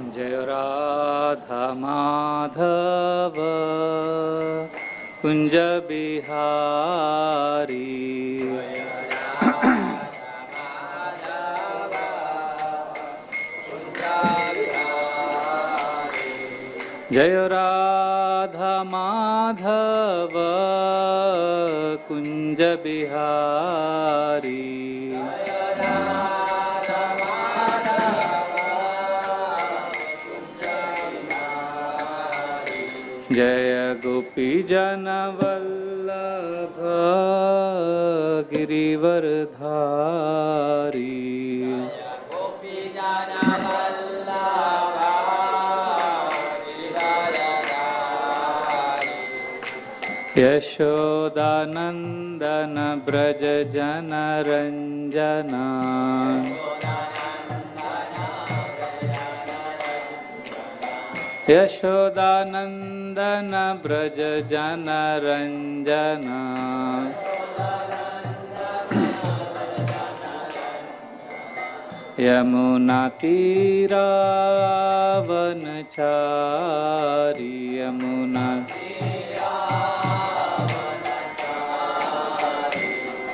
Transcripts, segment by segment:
जय राधा माधव कुंज बिहारी। जय राधा माधव कुंज बिहारी। जय गोपी जन वल्लभ गिरिवरधारी। यशोदानंदन ब्रज जन रंजना। यशोदानंदन ब्रज जन रंजना। यमुना तीरावनचारी। यमुना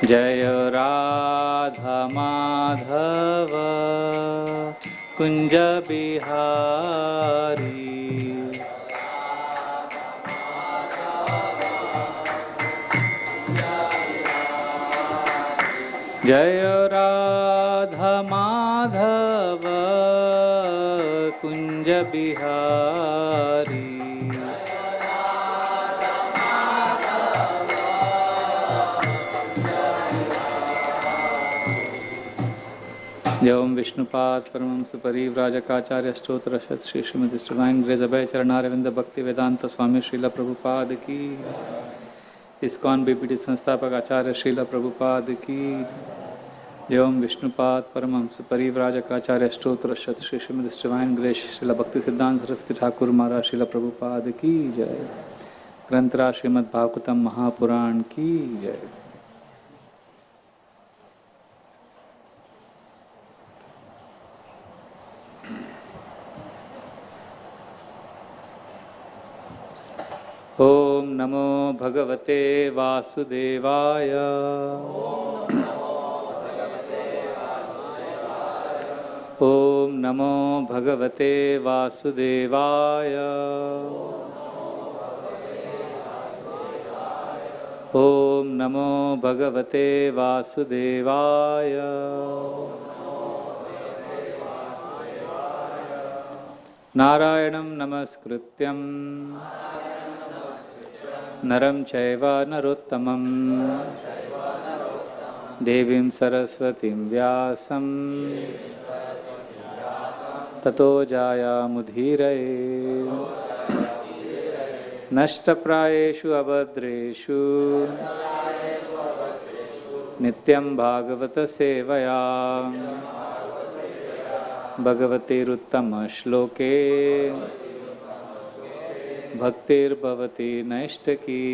जय राधा माधव कुंज बिहारी। जय राधा माधव कुंज बिहारी। जय ओम विष्णुपाद परमहंस परिव्राजकाचार्य स्तोत्र श्री श्रीमद डिवाइन ग्रेस अभय चरणारविंद भक्ति वेदांत स्वामी श्रील प्रभुपाद की। इस्कॉन बीपीटी संस्थापक आचार्य श्रील प्रभुपाद की। जय ओम विष्णुपाद परमहंस परिव्राजकाचार्य स्तोत्र श्री श्रीमद डिवाइन ग्रेस श्रील भक्ति सिद्धांत सरस्वती ठाकुर महाराज श्रील प्रभुपाद की जय। ग्रंथराज श्रीमद् भागवतम महापुराण की जय। ओम नमो भगवते वासुदेवाय। ओम नमो भगवते वासुदेवाय। ओम नमो भगवते वासुदेवाय। नारायणं नमस्कृत्यं नरं चैव नरोत्तमं देवीं सरस्वतीं व्यासं ततो जायामुदीरये। नष्टप्रायेषु अभद्रेषु नित्यं भागवत सेवया भगवतीरुत्तमश्लोके भक्तिर्भवति नैष्टकी।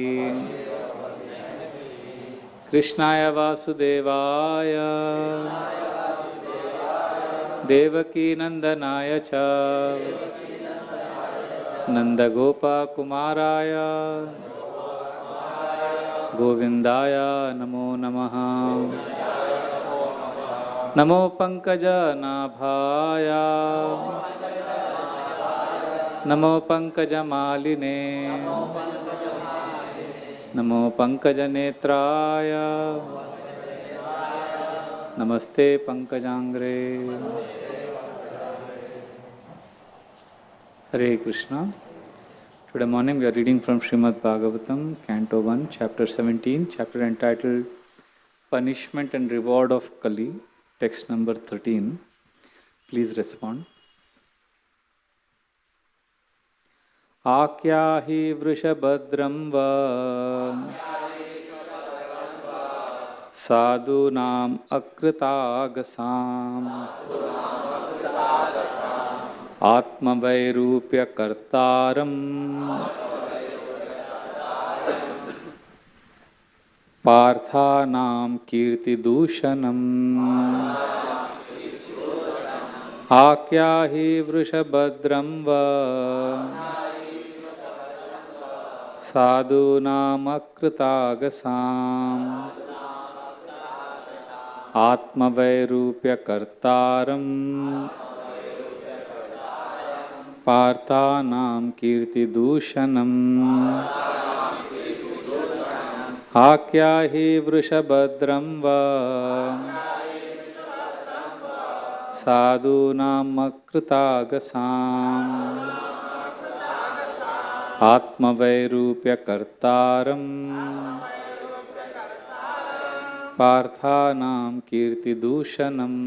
कृष्णाय वासुदेवाय देवकी नंदनाय च नंदगोपकुमाराय गोविंदाय नमो नमः। नमो पंकजनाभाय नमो पंकजमालिने नमो पंकजनेत्राय नमस्ते पंकजांग्रे। Hare Krishna. Today morning we are reading from Srimad Bhagavatam, Canto 1, Chapter 17, chapter entitled Punishment and Reward of Kali, text number 13. Please respond. आख्याहि वृषभद्रं वा साधूनाम् अकृतागसाम् आत्मवैरूप्यकर्तारम् पार्थानां कीर्तिदूषणम् आख्याहि वृषभद्रं वा साधूनामकृतागसाम् आत्मवैरूप्यकर्तारम् पार्थानां कीर्तिदूषणम् आख्याहि वृषभद्रं वा साधूनामकृतागसाम् आत्मवैरूप्यकर्तारम् पार्थानां कीर्तिदूषणम्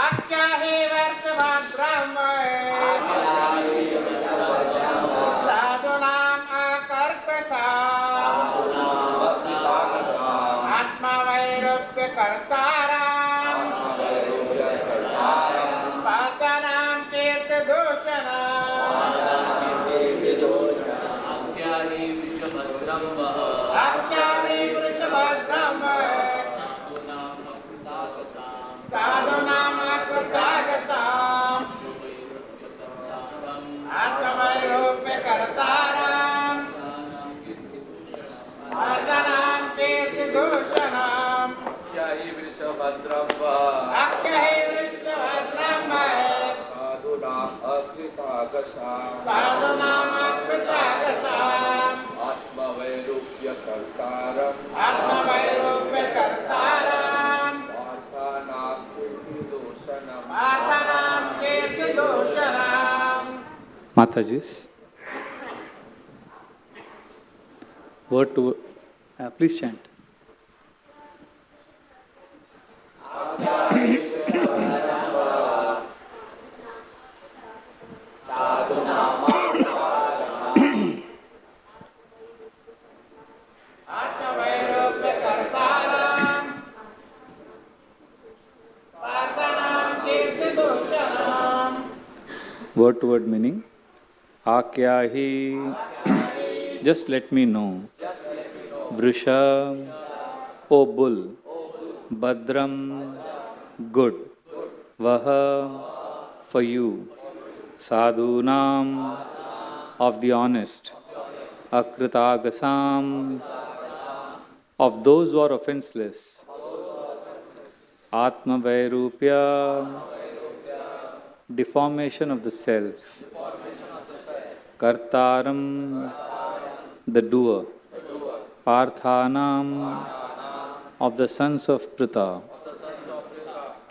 आख्याहि वृषभद्रं साधूनाम् अकर्कसाम् आत्मवैरूप्यकर्तारम् पार्थानां कीर्तिदूषणम् आख्याहि वृषभद्रं साधूनामकृतागसाम् आत्मवैरूप्यकर्तारम् पार्थानां कीर्तिदूषणम् आख्याहि वृषभद्रं साधूनामकृतागसाम् आत्मवैरूप्यकर्तारम् पार्थानां कीर्तिदूषणम्. Mataji's word to please chant. आत्मवैरूप्यकर्तारम् पार्थानां कीर्तिदूषणम्. Word to word meaning. Akyahi, just let me know. Vrisha, O bull. Badram, good. Vaha, for you. Sadhunam, of the honest. Akritagasam, of those who are offenseless. Atma Vairupya, deformation of the self. Kartaram, the doer. Parthanam, of the sons of Pritha.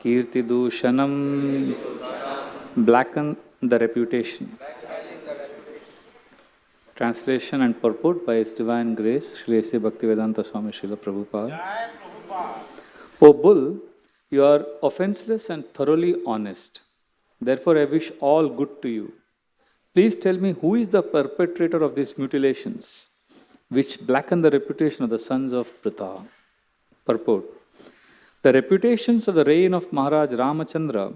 Kirtidushanam, blacken the reputation. Translation and purport by His Divine Grace, Shri A.C. Bhaktivedanta Swami Srila Prabhupada. O bull, you are offenseless and thoroughly honest. Therefore, I wish all good to you. Please tell me who is the perpetrator of these mutilations, which blacken the reputation of the sons of Pritha. Purport. The reputations of the reign of Maharaj Ramachandra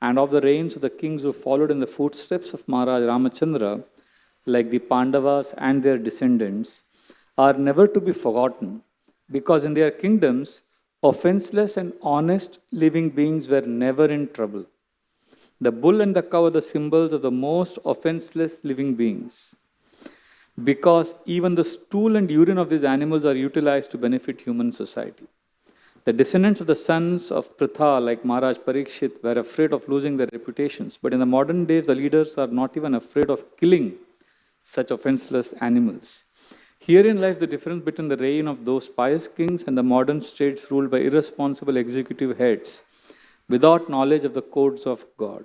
and of the reigns of the kings who followed in the footsteps of Maharaj Ramachandra, like the Pandavas and their descendants, are never to be forgotten, because in their kingdoms, offenseless and honest living beings were never in trouble. The bull and the cow are the symbols of the most offenseless living beings, because even the stool and urine of these animals are utilized to benefit human society. The descendants of the sons of Pritha, like Maharaj Parikshit, were afraid of losing their reputations, but in the modern days, the leaders are not even afraid of killing such offenseless animals. Herein lies the difference between the reign of those pious kings and the modern states ruled by irresponsible executive heads without knowledge of the codes of God.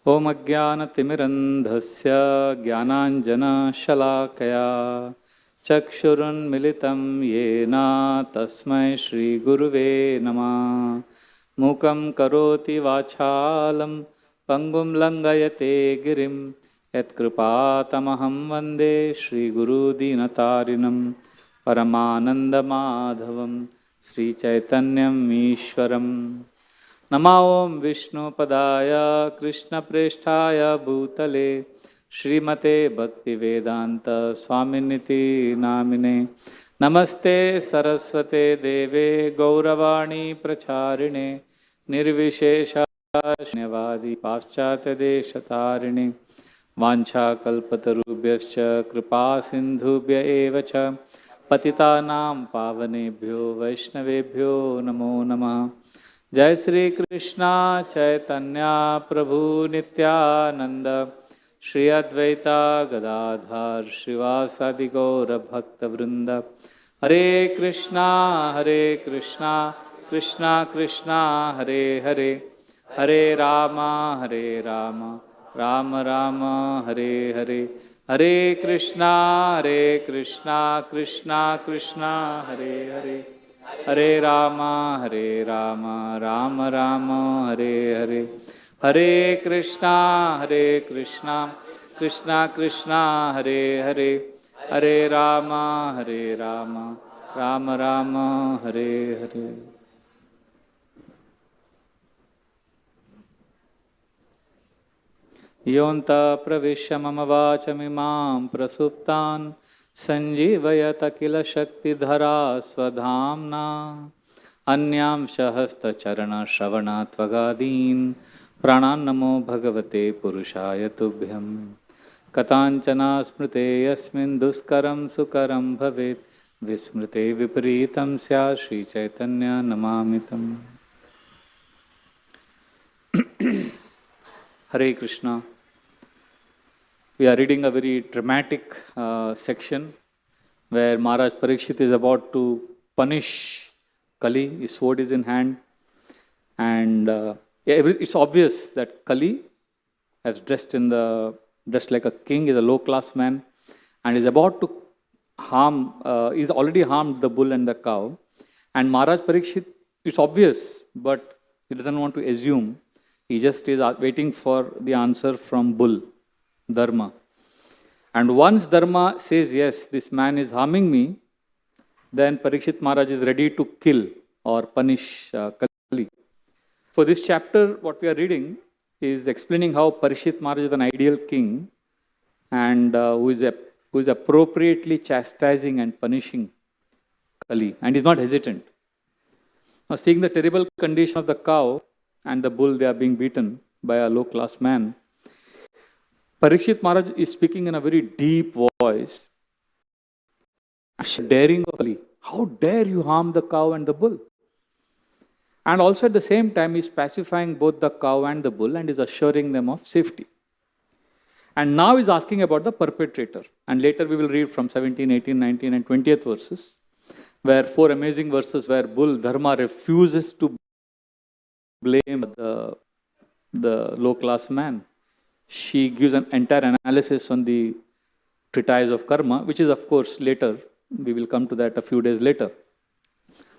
Om Ajnana Timirandhasya Jnananjana Shalakaya Chakshurun Militam Yena Tasmai Shri Guruve Namah Mukam Karoti Vachalam Pangum Langayate Girim Yat Kripatamaham Vande Shri Guru Dinatarinam Paramananda Madhavam Sri Chaitanyam Ishwaram Namo Vishnu Padaya Krishna Presthaya Bhutale Srimate Bhaktivedanta Swaminiti Namine Namaste Saraswate Deve Gauravani Pracharine Nirvishesha Shnyavadi Paschatya Deshatarine Vancha Kalpatarubhyascha Kripa Sindhubhya Evacha Patitanam Pavanebhyo Vaishnavebhyo Namo Namah. Jai Sri Krishna Chaitanya Prabhu Nityananda Shri Advaita Gadadhar Srivasadi Gaura Bhakta Vrinda Hare Krishna Krishna Krishna Hare Hare Hare Rama Rama Rama Hare Hare Hare Krishna Krishna Krishna Hare Hare Hare Rama Rama Rama Hare Hare Hare Krishna Krishna Krishna Hare Hare Hare Rama Rama Rama Hare Hare. Yonta pravishya mama vachamimam prasuptan sanjivayata kila shakti dhara swadhamna anyam shahasta charana shravana tvagadin prananamo bhagavate purushaya tubhyam katanchana smrite yasmin duskaram sukaram bhavet vismrite vipritam sya Shri Chaitanya namamitam. Hare Krishna. We are reading a very dramatic section where Maharaj Parikshit is about to punish Kali. His sword is in hand, and it's obvious that Kali has dressed like a king, is a low-class man, and is about to harm. He's already harmed the bull and the cow, and Maharaj Parikshit. It's obvious, but he doesn't want to assume. He just is waiting for the answer from bull. Dharma. And once Dharma says, yes, this man is harming me, then Parikshit Maharaj is ready to kill or punish Kali. For this chapter, what we are reading is explaining how Parikshit Maharaj is an ideal king and who is appropriately chastising and punishing Kali, and is not hesitant. Now, seeing the terrible condition of the cow and the bull, they are being beaten by a low-class man, Parikshit Maharaj is speaking in a very deep voice, daring Kali. How dare you harm the cow and the bull? And also at the same time, he is pacifying both the cow and the bull and is assuring them of safety. And now he is asking about the perpetrator. And later we will read from 17, 18, 19 and 20th verses, where 4 amazing verses where bull Dharma refuses to blame the low-class man. She gives an entire analysis on the treatise of karma, which is of course later. We will come to that a few days later.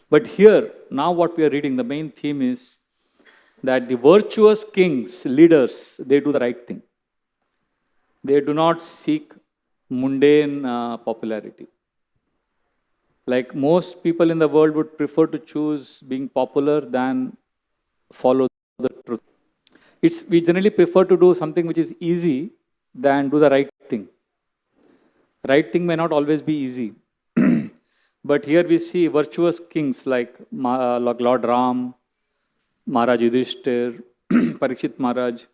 But here, now what we are reading, the main theme is that the virtuous kings, leaders, they do the right thing. They do not seek mundane popularity. Like most people in the world would prefer to choose being popular than follow the truth. We generally prefer to do something which is easy than do the right thing. Right thing may not always be easy. But here we see virtuous kings like Lord Ram, Maharaj Yudhishthir, Parikshit Maharaj.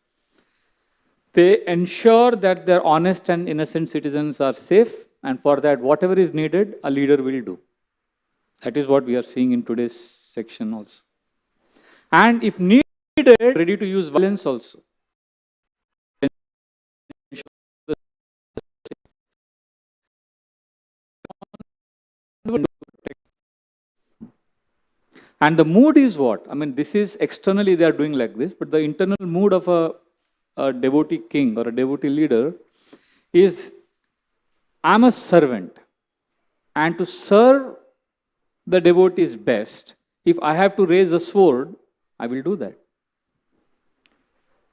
They ensure that their honest and innocent citizens are safe, and for that whatever is needed, a leader will do. That is what we are seeing in today's section also. And if needed, ready to use violence also. And the mood is what? I mean, this is externally they are doing like this, but the internal mood of a devotee king or a devotee leader is, I'm a servant, and to serve the devotees best, if I have to raise the sword, I will do that.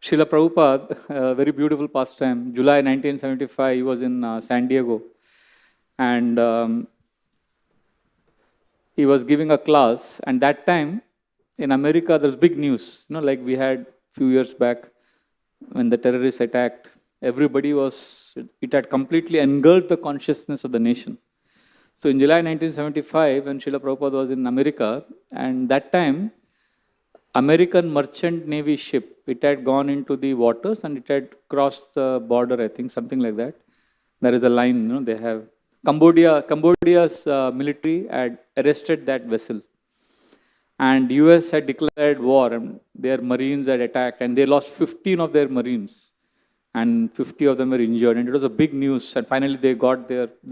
Srila Prabhupada, a very beautiful pastime, July 1975, he was in San Diego, and he was giving a class, and that time in America there's big news, like we had a few years back when the terrorists attacked. Everybody it had completely engulfed the consciousness of the nation. So in July 1975, when Srila Prabhupada was in America, and that time, American merchant navy ship, it had gone into the waters and it had crossed the border, I think, something like that. There is a line, they have Cambodia's military had arrested that vessel, and US had declared war, and their marines had attacked, and they lost 15 of their marines, and 50 of them were injured, and it was a big news. And finally, they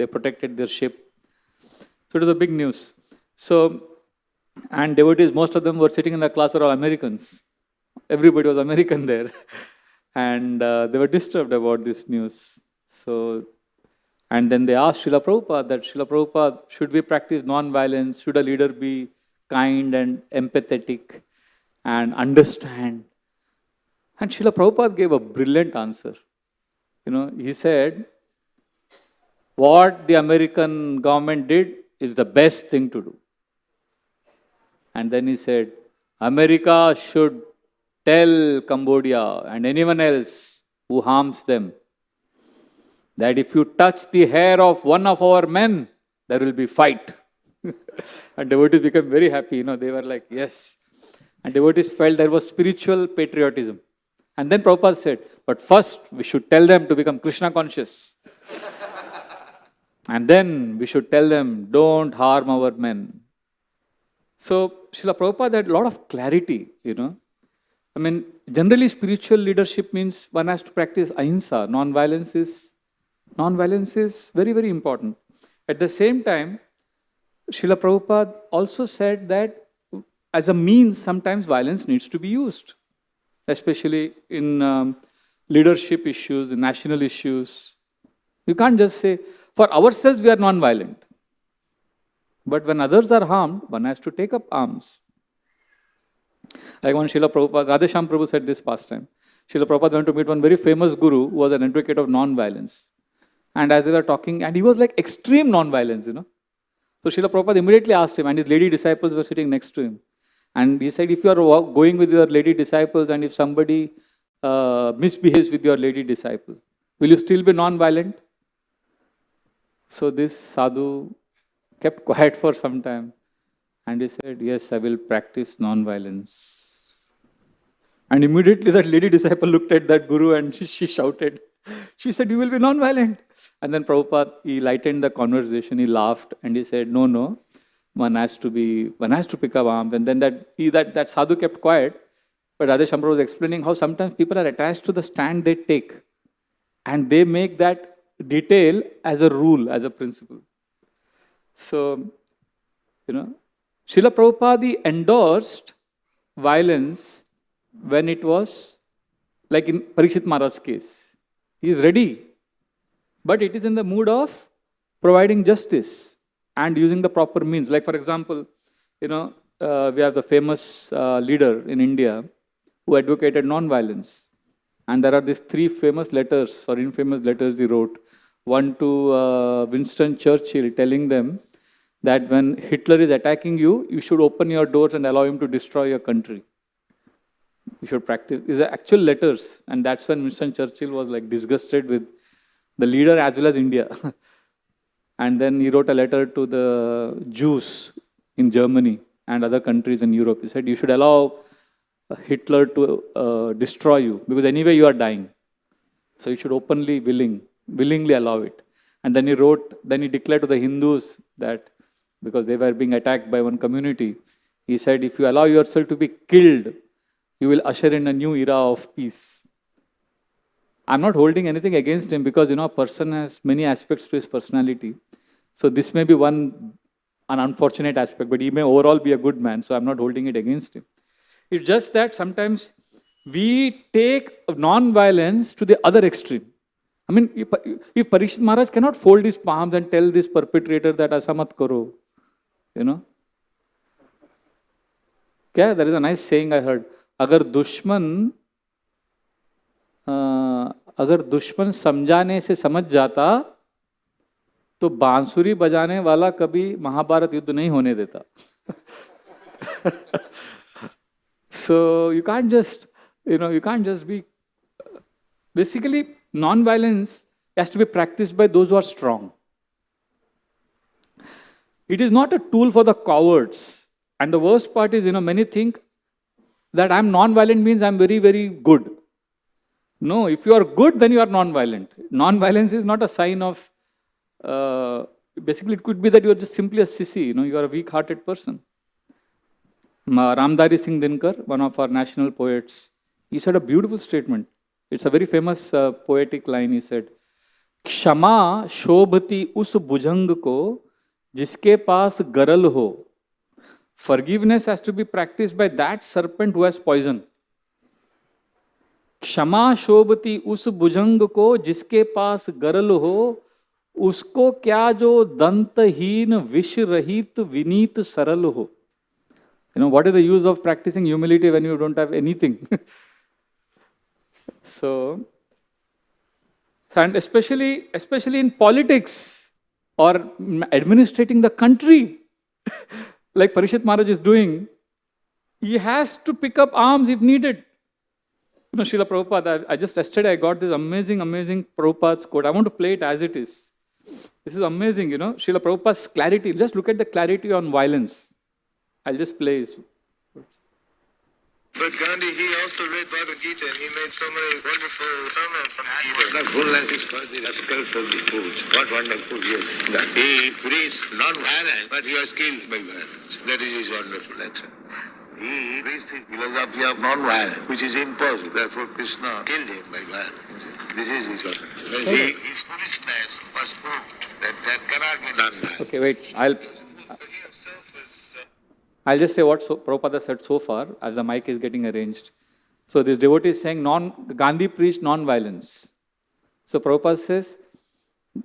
protected their ship. So it was a big news. So, and devotees, most of them were sitting in the class were all Americans. Everybody was American there, and they were disturbed about this news. So. And then they asked Srila Prabhupada that, Srila Prabhupada, should we practice non-violence? Should a leader be kind and empathetic and understand? And Srila Prabhupada gave a brilliant answer. He said, what the American government did is the best thing to do. And then he said, America should tell Cambodia and anyone else who harms them that if you touch the hair of one of our men, there will be fight. And devotees became very happy. They were like, yes. And devotees felt there was spiritual patriotism. And then Prabhupada said, but first we should tell them to become Krishna conscious. And then we should tell them, don't harm our men. So Srila Prabhupada had a lot of clarity, generally spiritual leadership means one has to practice ahimsa. Non-violence is very, very important. At the same time, Srila Prabhupada also said that as a means, sometimes violence needs to be used, especially in leadership issues, national issues. You can't just say, for ourselves we are non-violent. But when others are harmed, one has to take up arms. Like when Srila Prabhupada, Radha Prabhu said this past time. Srila Prabhupada went to meet one very famous guru who was an advocate of non-violence. And as they were talking, and he was like extreme non-violence, So Srila Prabhupada immediately asked him, and his lady disciples were sitting next to him. And he said, if you are going with your lady disciples and if somebody misbehaves with your lady disciple, will you still be non-violent? So this sadhu kept quiet for some time. And he said, yes, I will practice non-violence. And immediately that lady disciple looked at that guru and she shouted. She said, you will be non-violent. And then Prabhupada, he lightened the conversation, he laughed and he said, no, one has to pick up arms. And then that sadhu kept quiet. But Radha Shambhara was explaining how sometimes people are attached to the stand they take. And they make that detail as a rule, as a principle. So, Srila Prabhupada endorsed violence when it was, like in Parikshit Maharaj's case. He is ready, but it is in the mood of providing justice and using the proper means. Like for example, we have the famous leader in India who advocated non-violence. And there are these 3 famous letters or infamous letters he wrote. One to Winston Churchill telling them that when Hitler is attacking you, you should open your doors and allow him to destroy your country. You should practice. These are actual letters. And that's when Winston Churchill was like disgusted with the leader as well as India. And then he wrote a letter to the Jews in Germany and other countries in Europe. He said, you should allow Hitler to destroy you because anyway you are dying. So you should willingly allow it. And then he declared to the Hindus that because they were being attacked by one community, he said, if you allow yourself to be killed, you will usher in a new era of peace. I'm not holding anything against him because, a person has many aspects to his personality. So this may be an unfortunate aspect, but he may overall be a good man. So I'm not holding it against him. It's just that sometimes we take non-violence to the other extreme. If Parikshit Maharaj cannot fold his palms and tell this perpetrator that asamat karo, there is a nice saying I heard. अगर दुश्मन समझाने से समझ जाता तो बांसुरी बजाने वाला कभी महाभारत युद्ध नहीं होने देता. So you can't just be. Basically, non-violence has to be practiced by those who are strong. It is not a tool for the cowards. And the worst part is, many think that I'm non-violent means I'm very, very good. No, if you are good, then you are non-violent. Non-violence is not a sign of, basically it could be that you are just simply a sissy, you are a weak-hearted person. Ramdari Singh Dinkar, one of our national poets, he said a beautiful statement. It's a very famous poetic line. He said, क्षमा शोभती उस भुजंग को जिसके पास गरल हो. Forgiveness has to be practiced by that serpent who has poison. क्षमा शोभती उस भुजंग को जिसके पास गरल हो, उसको क्या जो दंतहीन विष रहित विनीत सरल हो. What is the use of practicing humility when you don't have anything? So, and especially in politics or administrating the country, like Parishit Maharaj is doing, he has to pick up arms if needed. Srila Prabhupada, yesterday I got this amazing Prabhupada's quote. I want to play it as it is. This is amazing, Srila Prabhupada's clarity. Just look at the clarity on violence. I'll just play this. But Gandhi, he also read Bhagavad Gita and he made so many wonderful comments on Gita. Wonderfulness is for the rascals of the fools. What wonderful, yes. He preached non-violence, but he was killed by violence. That is his wonderful action. He preached the philosophy of non-violence, which is impossible. Therefore, Krishna killed him by violence. This is his wonderful. His foolishness was proved that cannot be non-violent. Okay, wait. I'll just say what Prabhupada said so far, as the mic is getting arranged. So this devotee is saying Gandhi preached non-violence. So Prabhupada says,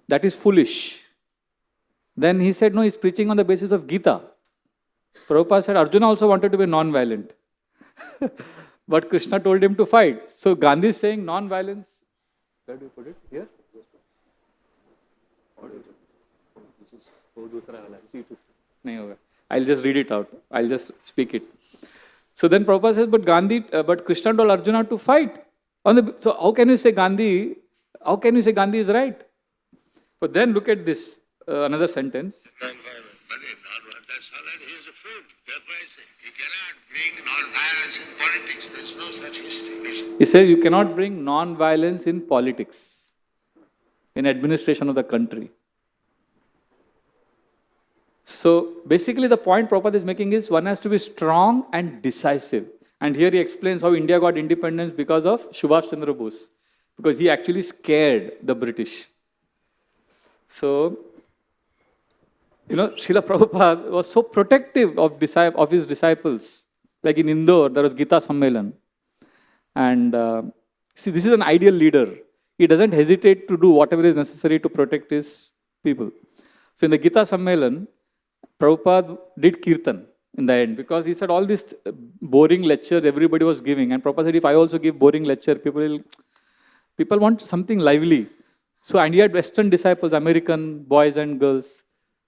that is foolish. Then he said, no, he's preaching on the basis of Gita. Prabhupada said, Arjuna also wanted to be non-violent. But Krishna told him to fight. So Gandhi is saying non-violence. Where do you put it? Here? I'll just read it out. I'll just speak it. So then Prabhupada says, but Krishna told Arjuna to fight. So how can you say Gandhi is right? But then look at this, another sentence. Non-violent. That's all right. He is a fool. Therefore I say, he cannot bring non-violence in politics. There's no such history. He says you cannot bring non-violence in politics, in administration of the country. So basically the point Prabhupada is making is one has to be strong and decisive. And here he explains how India got independence because of Subhash Chandra Bose. Because he actually scared the British. So, Srila Prabhupada was so protective of his disciples. Like in Indore, there was Gita Sammelan. And see, this is an ideal leader. He doesn't hesitate to do whatever is necessary to protect his people. So in the Gita Sammelan, Prabhupada did kirtan in the end because he said all these boring lectures everybody was giving. And Prabhupada said, if I also give boring lecture, people want something lively. So, and he had Western disciples, American boys and girls.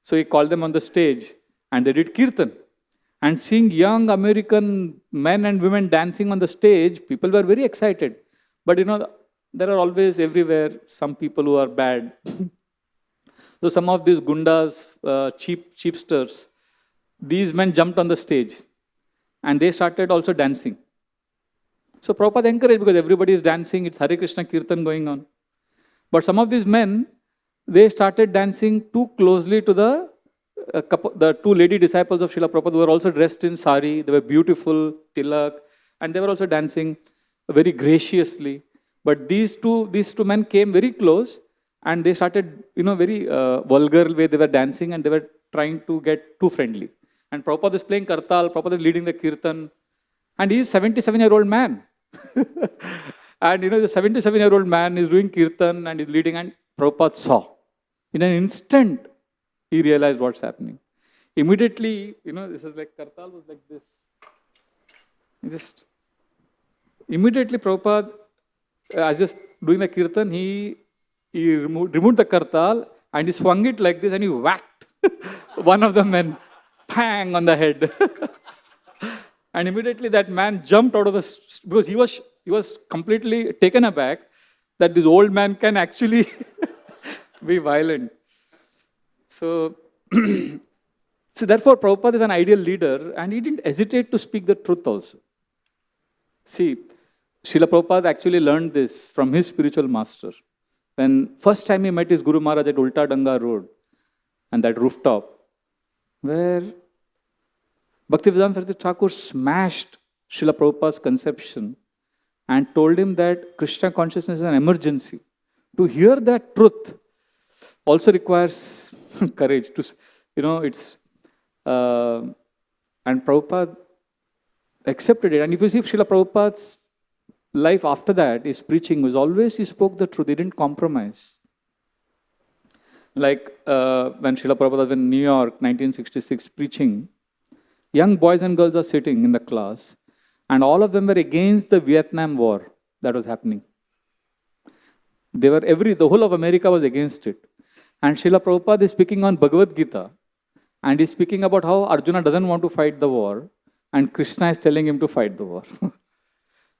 So he called them on the stage and they did kirtan. And seeing young American men and women dancing on the stage, people were very excited. But there are always everywhere some people who are bad. So some of these gundas, cheapsters, these men jumped on the stage and they started also dancing. So Prabhupada encouraged because everybody is dancing, it's Hare Krishna Kirtan going on. But some of these men, they started dancing too closely to the two lady disciples of Srila Prabhupada who were also dressed in sari, they were beautiful, tilak, and they were also dancing very graciously. But these two men came very close and they started, very vulgar way they were dancing and they were trying to get too friendly. And Prabhupada is playing Kartal, Prabhupada is leading the Kirtan. And he is a 77-year-old man. And the 77-year-old man is doing Kirtan and is leading and Prabhupada saw. In an instant, he realized what's happening. Immediately, this is like Kartal was like this. Immediately Prabhupada, as just doing the Kirtan, he removed the Kartal and he swung it like this and he whacked one of the men, bang, on the head. And immediately that man jumped out of because he was completely taken aback that this old man can actually be violent. So So therefore, Prabhupada is an ideal leader, and he didn't hesitate to speak the truth also. See, Srila Prabhupada actually learned this from his spiritual master. When first time he met his Guru Maharaj at Ulta Danga Road, and that rooftop, where Bhaktivedanta Saraswati Thakur smashed Srila Prabhupada's conception and told him that Krishna consciousness is an emergency. To hear that truth also requires courage. It's and Prabhupada accepted it. And if you see Srila Prabhupada's life after that, his preaching was always, he spoke the truth, he didn't compromise. Like when Srila Prabhupada was in New York, 1966, preaching, young boys and girls are sitting in the class, and all of them were against the Vietnam War that was happening. The whole of America was against it. And Srila Prabhupada is speaking on Bhagavad Gita, and he's speaking about how Arjuna doesn't want to fight the war, and Krishna is telling him to fight the war.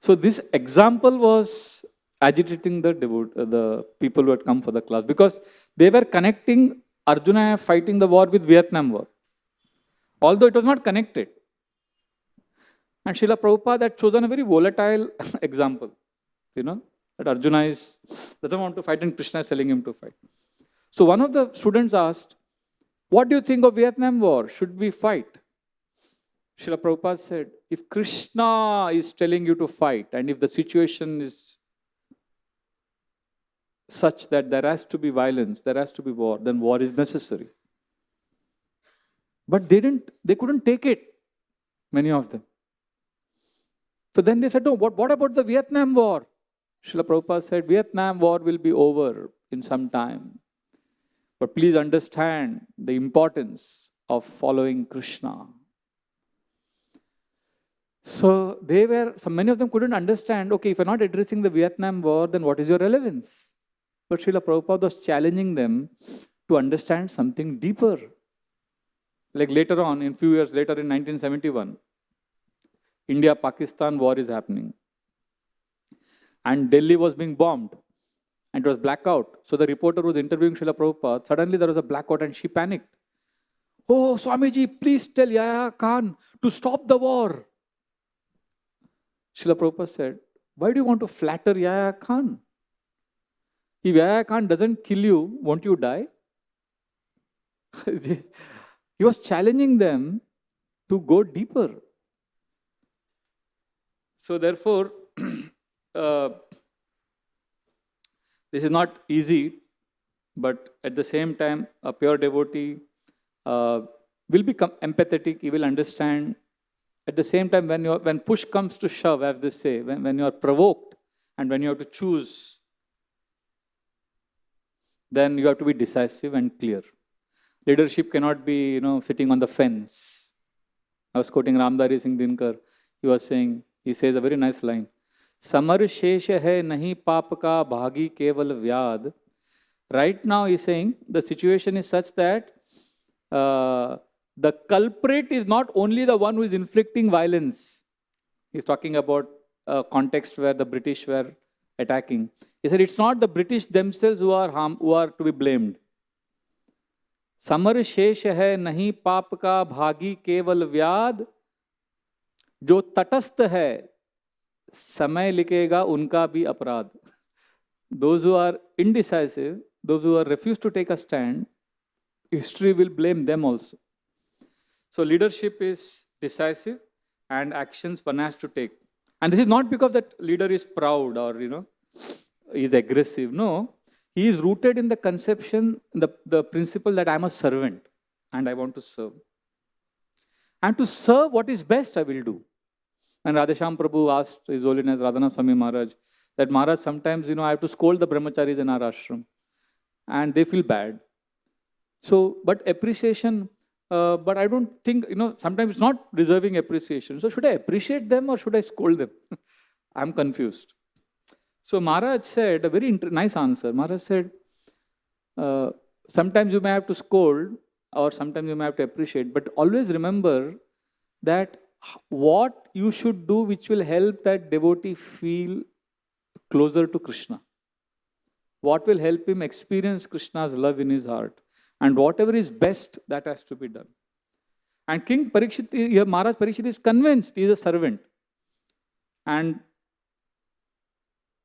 So this example was agitating the people who had come for the class, because they were connecting Arjuna fighting the war with Vietnam War, although it was not connected. And Srila Prabhupada had chosen a very volatile example, that Arjuna doesn't want to fight and Krishna is telling him to fight. So one of the students asked, "What do you think of Vietnam War? Should we fight?" Srila Prabhupada said, if Krishna is telling you to fight, and if the situation is such that there has to be violence, there has to be war, then war is necessary. But they couldn't take it, many of them. So then they said, no, what about the Vietnam War? Srila Prabhupada said, Vietnam War will be over in some time. But please understand the importance of following Krishna. So many of them couldn't understand, okay, if you're not addressing the Vietnam War, then what is your relevance? But Srila Prabhupada was challenging them to understand something deeper. Like later on, in few years later in 1971, India-Pakistan war is happening. And Delhi was being bombed. And it was blackout. So the reporter was interviewing Srila Prabhupada. Suddenly there was a blackout and she panicked. Oh, Swamiji, please tell Yahya Khan to stop the war. Srila Prabhupada said, why do you want to flatter Yahya Khan? If Yahya Khan doesn't kill you, won't you die? He was challenging them to go deeper. So therefore, this is not easy, but at the same time, a pure devotee will become empathetic, he will understand. At the same time, when push comes to shove, as they say, when you are provoked and when you have to choose, then you have to be decisive and clear. Leadership cannot be, sitting on the fence. I was quoting Ramdari Singh Dinkar. He says a very nice line. Samar shesha hai nahi paap ka bhagi keval vyad. Right now he's saying the situation is such that the culprit is not only the one who is inflicting violence. He's talking about a context where the British were attacking. He said it's not the British themselves who are to be blamed. Samar shesha hai nahi paap ka bhagi keval vyad. जो तटस्थ है समय लिखेगा उनका भी अपराध. Those who are indecisive, those who are refuse to take a stand, history will blame them also. So leadership is decisive and actions one has to take. And this is not because that leader is proud or is aggressive. No, he is rooted in the conception, the principle that I am a servant and I want to serve. And to serve what is best I will do. And Radheshyam Prabhu asked His Holiness Radhanath Swami Maharaj that Maharaj, sometimes I have to scold the brahmacharis in our ashram and they feel bad. So, but appreciation, but I don't think, sometimes it's not deserving appreciation. So should I appreciate them or should I scold them? I'm confused. So Maharaj said a very nice answer. Maharaj said, sometimes you may have to scold or sometimes you may have to appreciate, but always remember that what you should do which will help that devotee feel closer to Krishna. What will help him experience Krishna's love in his heart. And whatever is best, that has to be done. And King Parikshit, Maharaj Parikshit is convinced he is a servant. And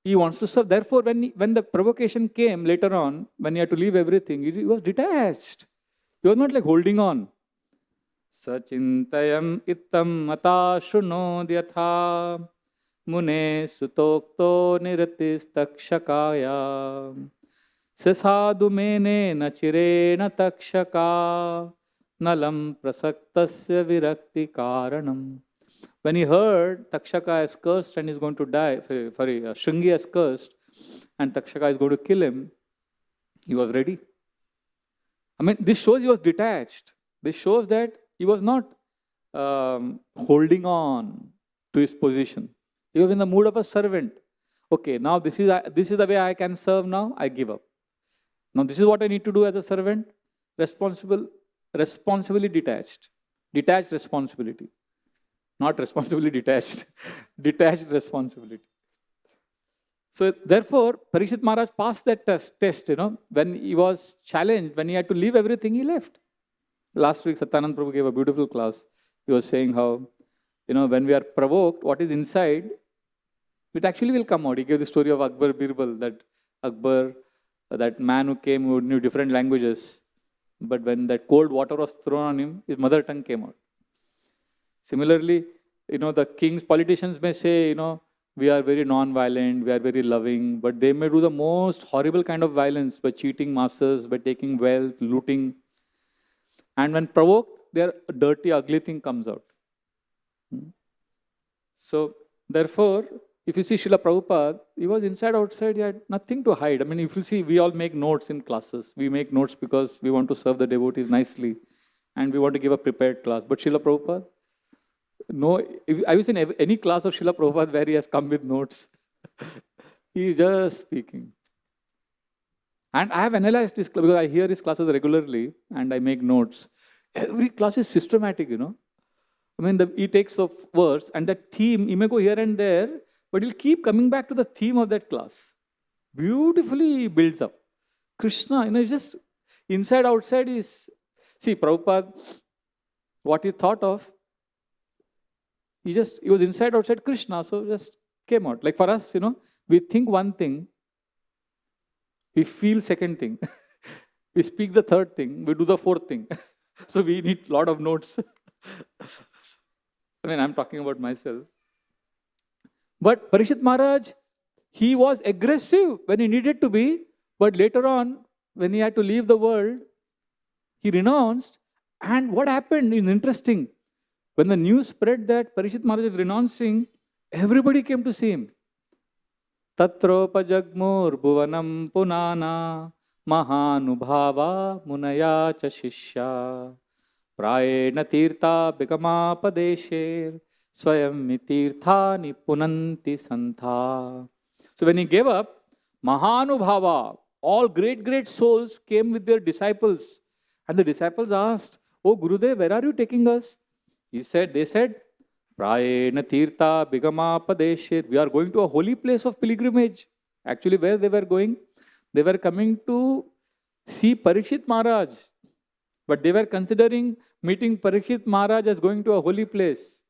he wants to serve. Therefore, when the provocation came later on, when he had to leave everything, he was detached. He was not like holding on. Sachintayam ittam mata shunodhyatha mune sutokto niratis takshakaya sasadu mene nachirena takshaka nalam prasaktasya virakti karanam. When he heard Takshaka is cursed and is going to die, Shringi is cursed and Takshaka is going to kill him, he was ready. I mean, this shows he was detached. This shows that he was not holding on to his position. He was in the mood of a servant. Okay, now this is the way I can serve now, I give up. Now this is what I need to do as a servant. Responsibly detached. Detached responsibility. Not responsibly detached. Detached responsibility. So therefore, Parikshit Maharaj passed that test, when he was challenged, when he had to leave everything, he left. Last week, Satyanand Prabhu gave a beautiful class. He was saying how, when we are provoked, what is inside, it actually will come out. He gave the story of Akbar Birbal, that Akbar, that man who came who knew different languages, but when that cold water was thrown on him, his mother tongue came out. Similarly, the kings, politicians may say, we are very non-violent, we are very loving, but they may do the most horrible kind of violence by cheating masses, by taking wealth, looting. And when provoked, their dirty, ugly thing comes out. So, therefore, if you see Srila Prabhupada, he was inside, outside, he had nothing to hide. I mean, if you see, we all make notes in classes. We make notes because we want to serve the devotees nicely and we want to give a prepared class. But Srila Prabhupada, no, have you seen any class of Srila Prabhupada where he has come with notes? He is just speaking. And I have analyzed his class because I hear his classes regularly and I make notes. Every class is systematic, I mean, he takes a verse and that theme, he may go here and there, but he'll keep coming back to the theme of that class. Beautifully he builds up. Krishna, just inside, outside is... See, Prabhupada, what he thought of, he was inside, outside Krishna, so just came out. Like for us, we think one thing, we feel second thing, we speak the third thing, we do the fourth thing. So we need a lot of notes. I mean, I'm talking about myself. But Parikshit Maharaj, he was aggressive when he needed to be, but later on, when he had to leave the world, he renounced. And what happened is interesting. When the news spread that Parikshit Maharaj is renouncing, everybody came to see him. Tatropa jagmur bhuvanam punana mahanubhava munaya cha shishya prayena tirtha bigama padesher swayam tirthani punanti santha. So when he gave up, mahanubhava, all great souls came with their disciples. And the disciples asked, "Oh Gurudev, where are you taking us?" They said, Prayena Tirtha Bigama Padeshir. We are going to a holy place of pilgrimage. Actually, where they were going? They were coming to see Parikshit Maharaj. But they were considering meeting Parikshit Maharaj as going to a holy place.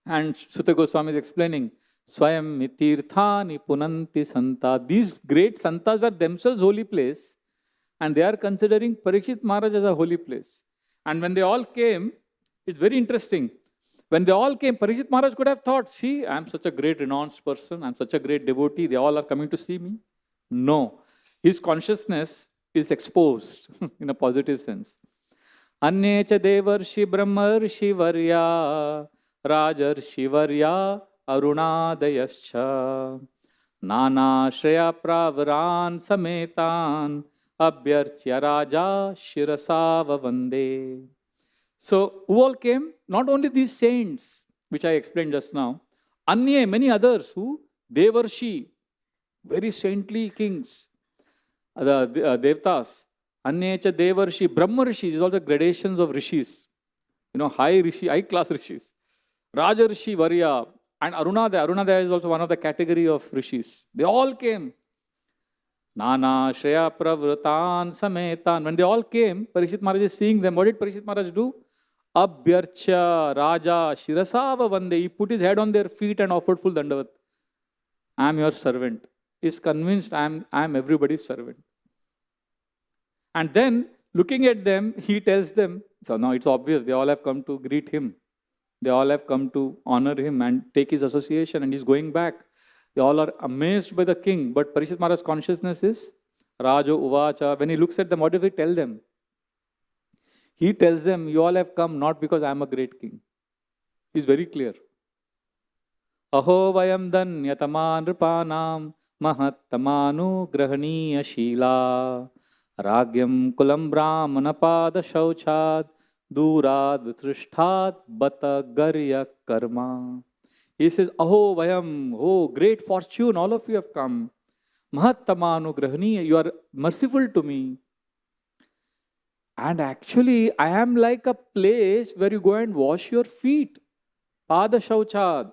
And Sutta Goswami is explaining, Swayam Mitirthani Punanti Santa. These great Santas were themselves holy place. And they are considering Parikshit Maharaj as a holy place. And when they all came, it's very interesting. When they all came, Parikshit Maharaj could have thought, see, I'm such a great renounced person, I'm such a great devotee, they all are coming to see me. No. His consciousness is exposed in a positive sense. Annecha Devarshi Brahmarshi Varya Rajarshi Varya Arunadayascha Nana Shreya Pravaran Sametan Abhyarchya Raja Shirasava Vande. So, who all came? Not only these saints, which I explained just now, Anye, many others who, Devarshi, very saintly kings, the Devtas, Anyecha Devarshi, Brahmarshi, is also gradations of rishis, high class rishis, Rajarshi Varya, and Arunadaya. Arunadaya is also one of the category of rishis. They all came. Nana Shreya Pravratan Sametan. When they all came, Parikshit Maharaj is seeing them. What did Parikshit Maharaj do? Abhyarcha Raja Shirasava Vande. He put his head on their feet and offered full dandavat. I am your servant. He's convinced I am everybody's servant. And then, looking at them, he tells them, so now it's obvious, they all have come to greet him. They all have come to honor him and take his association, and he's going back. They all are amazed by the king. But Parishit Maharaj's consciousness is, Rajo Uvacha. When he looks at them, what does he tell them? He tells them, you all have come not because I am a great king. He's very clear. Aho vayam danyatama nripanam mahattamanu grahaniya shila ragyam kulam brahmanapada shauchad durad vitrishthat bata garya karma. He says, Aho vayam, oh great fortune, all of you have come. Mahattamanu grahaniya, you are merciful to me. And actually, I am like a place where you go and wash your feet. Pada shauchad.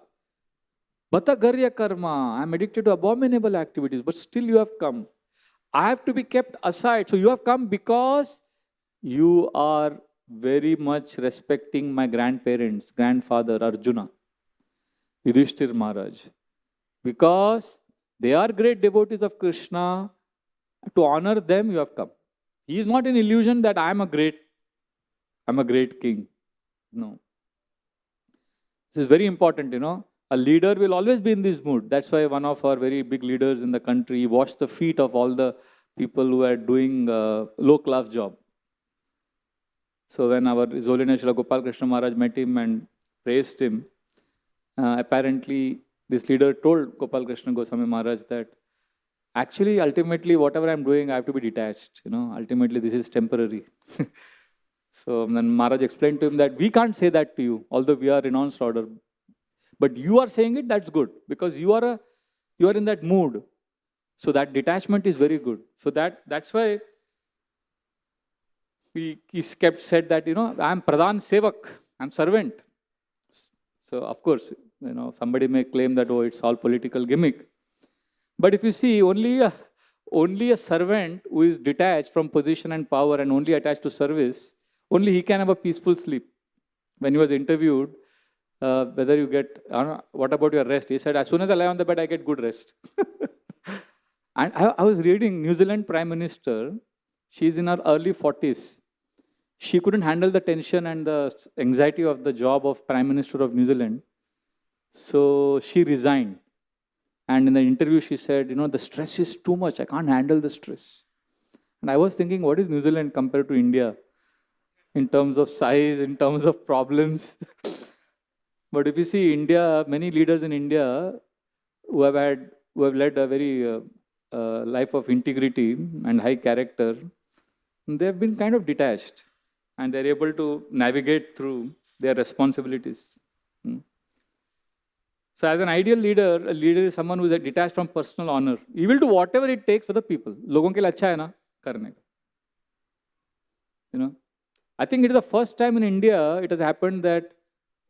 Bata garya karma. I am addicted to abominable activities, but still you have come. I have to be kept aside. So you have come because you are very much respecting my grandparents, grandfather Arjuna, Yudhishthir Maharaj. Because they are great devotees of Krishna, to honor them you have come. He is not in illusion that I am a great king. No. This is very important, you know. A leader will always be in this mood. That's why one of our very big leaders in the country washed the feet of all the people who are doing low-class job. So when our His Holiness Srila Gopal Krishna Maharaj met him and praised him, apparently this leader told Gopal Krishna Goswami Maharaj that actually, ultimately, whatever I'm doing, I have to be detached. You know, ultimately, this is temporary. So then Maharaj explained to him that we can't say that to you, although we are renounced order. But you are saying it, that's good, because you are in that mood. So that detachment is very good. So that's why he kept said that, you know, I am Pradhan Sevak, I'm servant. So of course, you know, somebody may claim that, oh, it's all political gimmick. But if you see, only a servant who is detached from position and power and only attached to service, only he can have a peaceful sleep. When he was interviewed, whether you get, what about your rest? He said, as soon as I lie on the bed, I get good rest. And I was reading New Zealand Prime Minister. She's in her early 40s. She couldn't handle the tension and the anxiety of the job of Prime Minister of New Zealand. So she resigned. And in the interview, she said, you know, the stress is too much. I can't handle the stress. And I was thinking, what is New Zealand compared to India? In terms of size, in terms of problems. But if you see India, many leaders in India who have led a very life of integrity and high character, they have been kind of detached. And they're able to navigate through their responsibilities. So as an ideal leader, a leader is someone who is detached from personal honor. He will do whatever it takes for the people. Logon ke liye acha hai na, karne ka. You know, I think it is the first time in India it has happened that,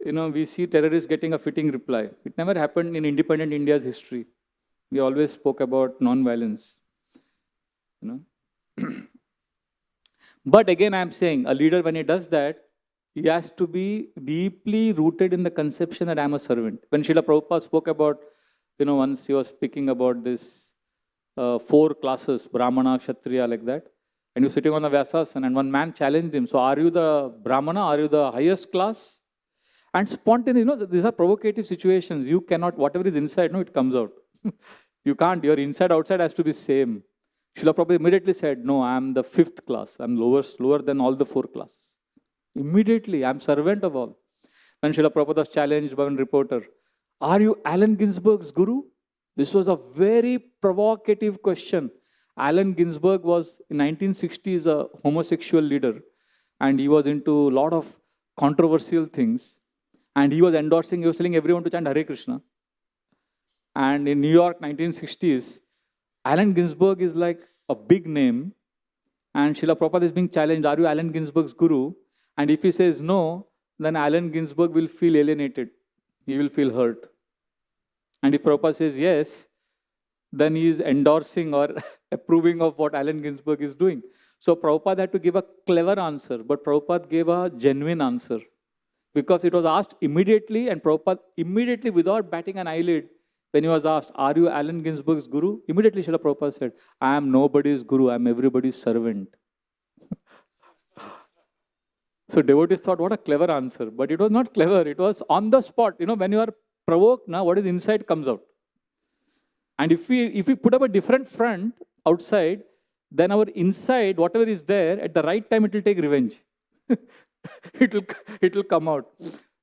you know, we see terrorists getting a fitting reply. It never happened in independent India's history. We always spoke about non-violence. You know. But again, I am saying, a leader, when he does that, he has to be deeply rooted in the conception that I am a servant. When Srila Prabhupada spoke about, you know, once he was speaking about this 4 classes, Brahmana, Kshatriya, like that, and he was sitting on the Vyasasana, and one man challenged him, so are you the Brahmana, are you the highest class? And spontaneous, you know, these are provocative situations. You cannot, whatever is inside, no, it comes out. You can't, your inside, outside has to be same. Srila Prabhupada immediately said, no, I am the 5th class. I am lower than all the 4 classes. Immediately, I am servant of all. When Srila Prabhupada was challenged by one reporter, are you Allen Ginsberg's guru? This was a very provocative question. Allen Ginsberg was, in 1960s, a homosexual leader. And he was into a lot of controversial things. And he was telling everyone to chant Hare Krishna. And in New York, 1960s, Allen Ginsberg is like a big name. And Srila Prabhupada is being challenged, are you Allen Ginsberg's guru? And if he says no, then Allen Ginsberg will feel alienated. He will feel hurt. And if Prabhupada says yes, then he is endorsing or approving of what Allen Ginsberg is doing. So Prabhupada had to give a clever answer, but Prabhupada gave a genuine answer. Because it was asked immediately, and Prabhupada, immediately without batting an eyelid, when he was asked, are you Allen Ginsberg's guru? Immediately Srila Prabhupada said, I am nobody's guru, I am everybody's servant. So devotees thought, what a clever answer. But it was not clever, it was on the spot. You know, when you are provoked, now what is inside comes out. And if we put up a different front outside, then our inside, whatever is there, at the right time it will take revenge. it will come out.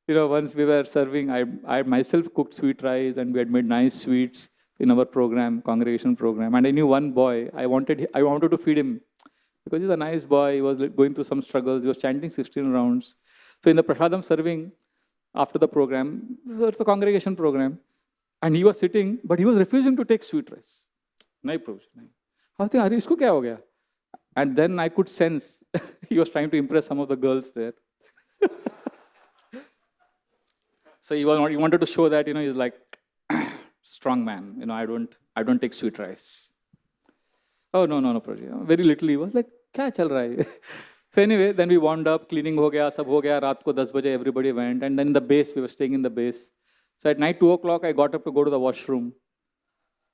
You know, once we were serving, I myself cooked sweet rice, and we had made nice sweets in our program, congregation program. And I knew one boy, I wanted to feed him because he's a nice boy. He was going through some struggles. He was chanting 16 rounds. So in the prasadam serving after the program, so it's a congregation program, and he was sitting, but he was refusing to take sweet rice. Nahi Prabhuji, nahi. I was thinking, isko kya ho gaya? And then I could sense he was trying to impress some of the girls there. So he wanted to show that, you know, he's like strong man. You know, I don't take sweet rice. Oh no, Prabhuji. Very little. He was like, kya chal raha hai? So anyway, then we wound up, cleaning ho gaya, sab ho gaya. Raat ko 10 baje everybody went, and then in the base, we were staying in the base. So at night 2 o'clock, I got up to go to the washroom,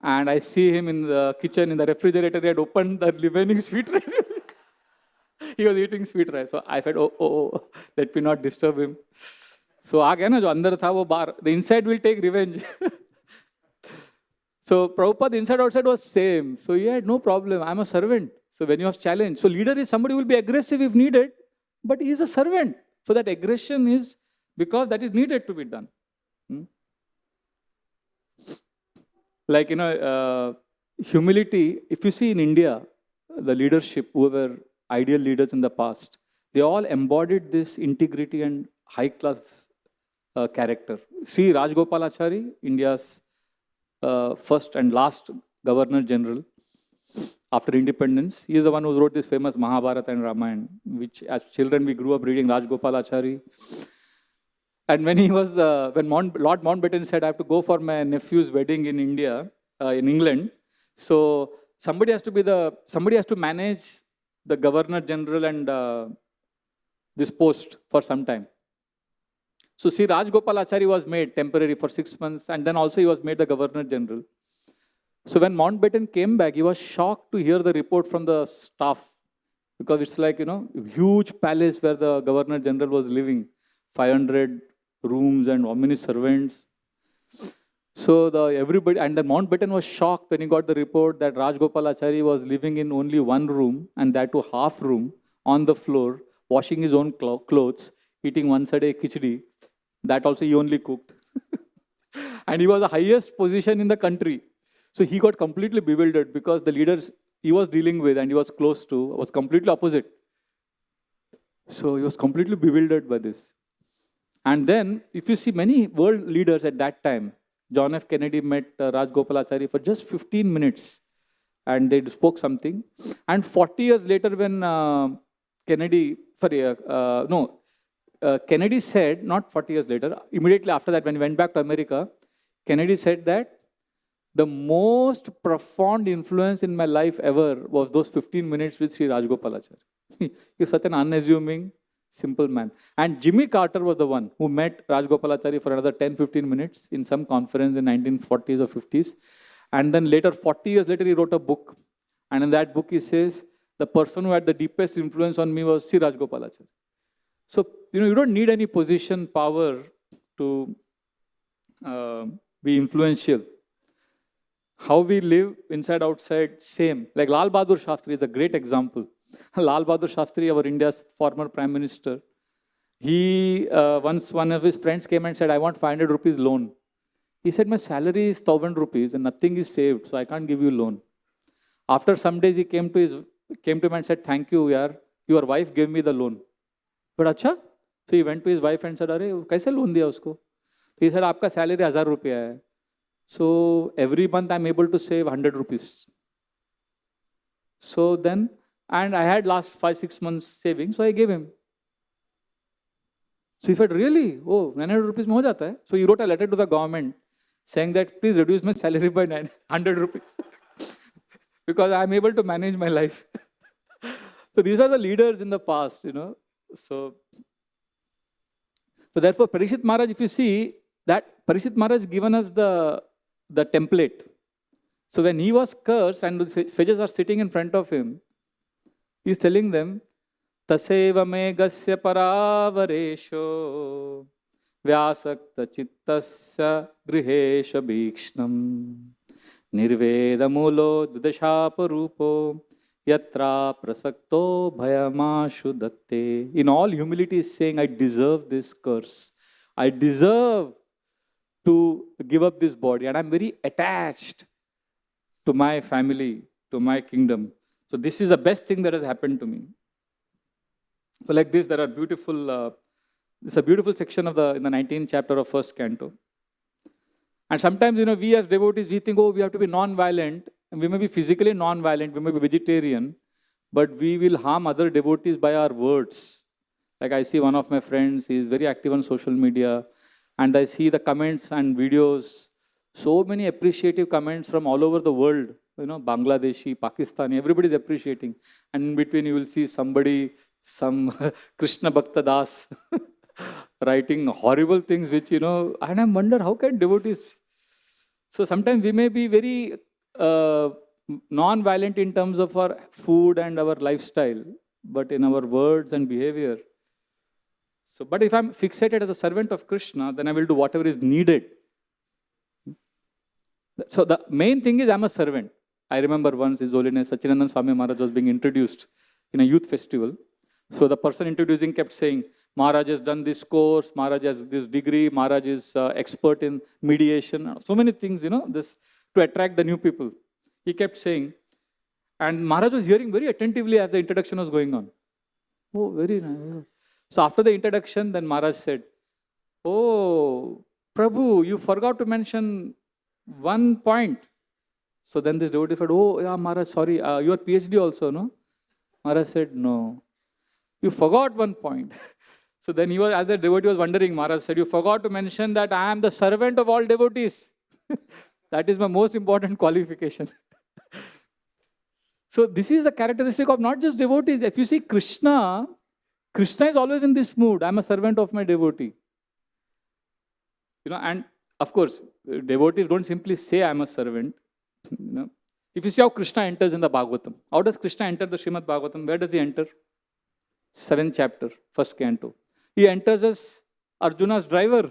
and I see him in the kitchen, in the refrigerator. He had opened the remaining sweet rice. He was eating sweet rice. So I said, oh, let me not disturb him. So आ गया ना जो अंदर था वो बाहर. The inside will take revenge. So Prabhupada, inside outside was same. So he had no problem. I'm a servant. So when you have challenge, so leader is somebody who will be aggressive if needed, but he is a servant. So that aggression is because that is needed to be done. Like, you know, humility, if you see in India, the leadership, whoever ideal leaders in the past, they all embodied this integrity and high-class character. See Rajgopalachari, India's first and last Governor General after independence. He is the one who wrote this famous Mahabharata and Ramayana, which as children we grew up reading Rajgopalachari. And when Lord Mountbatten said, I have to go for my nephew's wedding in India, in England, so somebody has to manage the Governor General and this post for some time. So see, Rajgopalachari was made temporary for 6 months, and then also he was made the Governor General. So when Mountbatten came back, he was shocked to hear the report from the staff, because it's like, you know, huge palace where the Governor General was living, 500 rooms and how many servants. So everybody, and then Mountbatten was shocked when he got the report that Rajgopalachari was living in only one room, and that too half room, on the floor, washing his own clothes, eating once a day khichdi. That also he only cooked. And he was the highest position in the country. So he got completely bewildered because the leaders he was dealing with and he was close to was completely opposite. So he was completely bewildered by this. And then, if you see many world leaders at that time, John F. Kennedy met Rajgopalachari for just 15 minutes and they spoke something. And 40 years later when Kennedy said, not 40 years later, immediately after that when he went back to America, Kennedy said that the most profound influence in my life ever was those 15 minutes with Sri Rajgopalachari. He's such an unassuming, simple man. And Jimmy Carter was the one who met Rajgopalachari for another 10-15 minutes in some conference in 1940s or 50s. And then later, 40 years later, he wrote a book. And in that book, he says, the person who had the deepest influence on me was Sri Rajgopalachari. So, you know, you don't need any position, power to be influential. How we live inside, outside, same. Like Lal Bahadur Shastri is a great example. Lal Bahadur Shastri, our India's former Prime Minister, he, once one of his friends came and said, I want 500 rupees loan. He said, my salary is 1,000 rupees and nothing is saved, so I can't give you loan. After some days, he came to him and said, thank you, yaar. Your wife gave me the loan. But acha? So he went to his wife and said, Arey, kaise loan diya usko? He said, aapka salary 1,000 rupiya hai. So every month I'm able to save 100 rupees. So then, and I had last 5-6 months saving, so I gave him. So he said, really? Oh, 900 rupees mein ho jata hai? So he wrote a letter to the government saying that please reduce my salary by 900 rupees because I'm able to manage my life. So these are the leaders in the past, you know. So So therefore, Parikshit Maharaj, if you see, that Parikshit Maharaj given us the template. So when he was cursed and the sages are sitting in front of him, he is telling them, Taseva megasya paravaresho vyasakta chittasya grihesha bhikshnam nirveda mulo dudashapa rupo yatra prasakto bhayamashu datte. In all humility is saying, I deserve this curse. I deserve to give up this body, and I'm very attached to my family, to my kingdom. So this is the best thing that has happened to me. So like this, there are beautiful, it's a beautiful section of in the 19th chapter of first canto. And sometimes, we as devotees, we think, oh, we have to be non-violent. And we may be physically non-violent, we may be vegetarian, but we will harm other devotees by our words. Like I see one of my friends, he is very active on social media, and I see the comments and videos, so many appreciative comments from all over the world, Bangladeshi, Pakistani, everybody is appreciating. And in between you will see somebody, some Krishna Bhakta Das writing horrible things which, and I wonder how can devotees. So sometimes we may be very non-violent in terms of our food and our lifestyle, but in our words and behavior. So, but if I'm fixated as a servant of Krishna, then I will do whatever is needed. So the main thing is I'm a servant. I remember once His Holiness Sachinandan Swami Maharaj was being introduced in a youth festival. So the person introducing kept saying, Maharaj has done this course, Maharaj has this degree, Maharaj is expert in mediation, so many things, this to attract the new people. He kept saying, and Maharaj was hearing very attentively as the introduction was going on. Oh, very nice. So after the introduction, then Maharaj said, oh, Prabhu, you forgot to mention one point. So then this devotee said, oh, yeah, Maharaj, sorry, you are PhD also, no? Maharaj said, no. You forgot one point. So then he was, as the devotee was wondering, Maharaj said, you forgot to mention that I am the servant of all devotees. That is my most important qualification. So this is the characteristic of not just devotees. If you see Krishna is always in this mood. I am a servant of my devotee. And of course, devotees don't simply say I am a servant. If you see how Krishna enters in the Bhagavatam, how does Krishna enter the Srimad Bhagavatam? Where does he enter? 7th chapter, 1st canto. He enters as Arjuna's driver.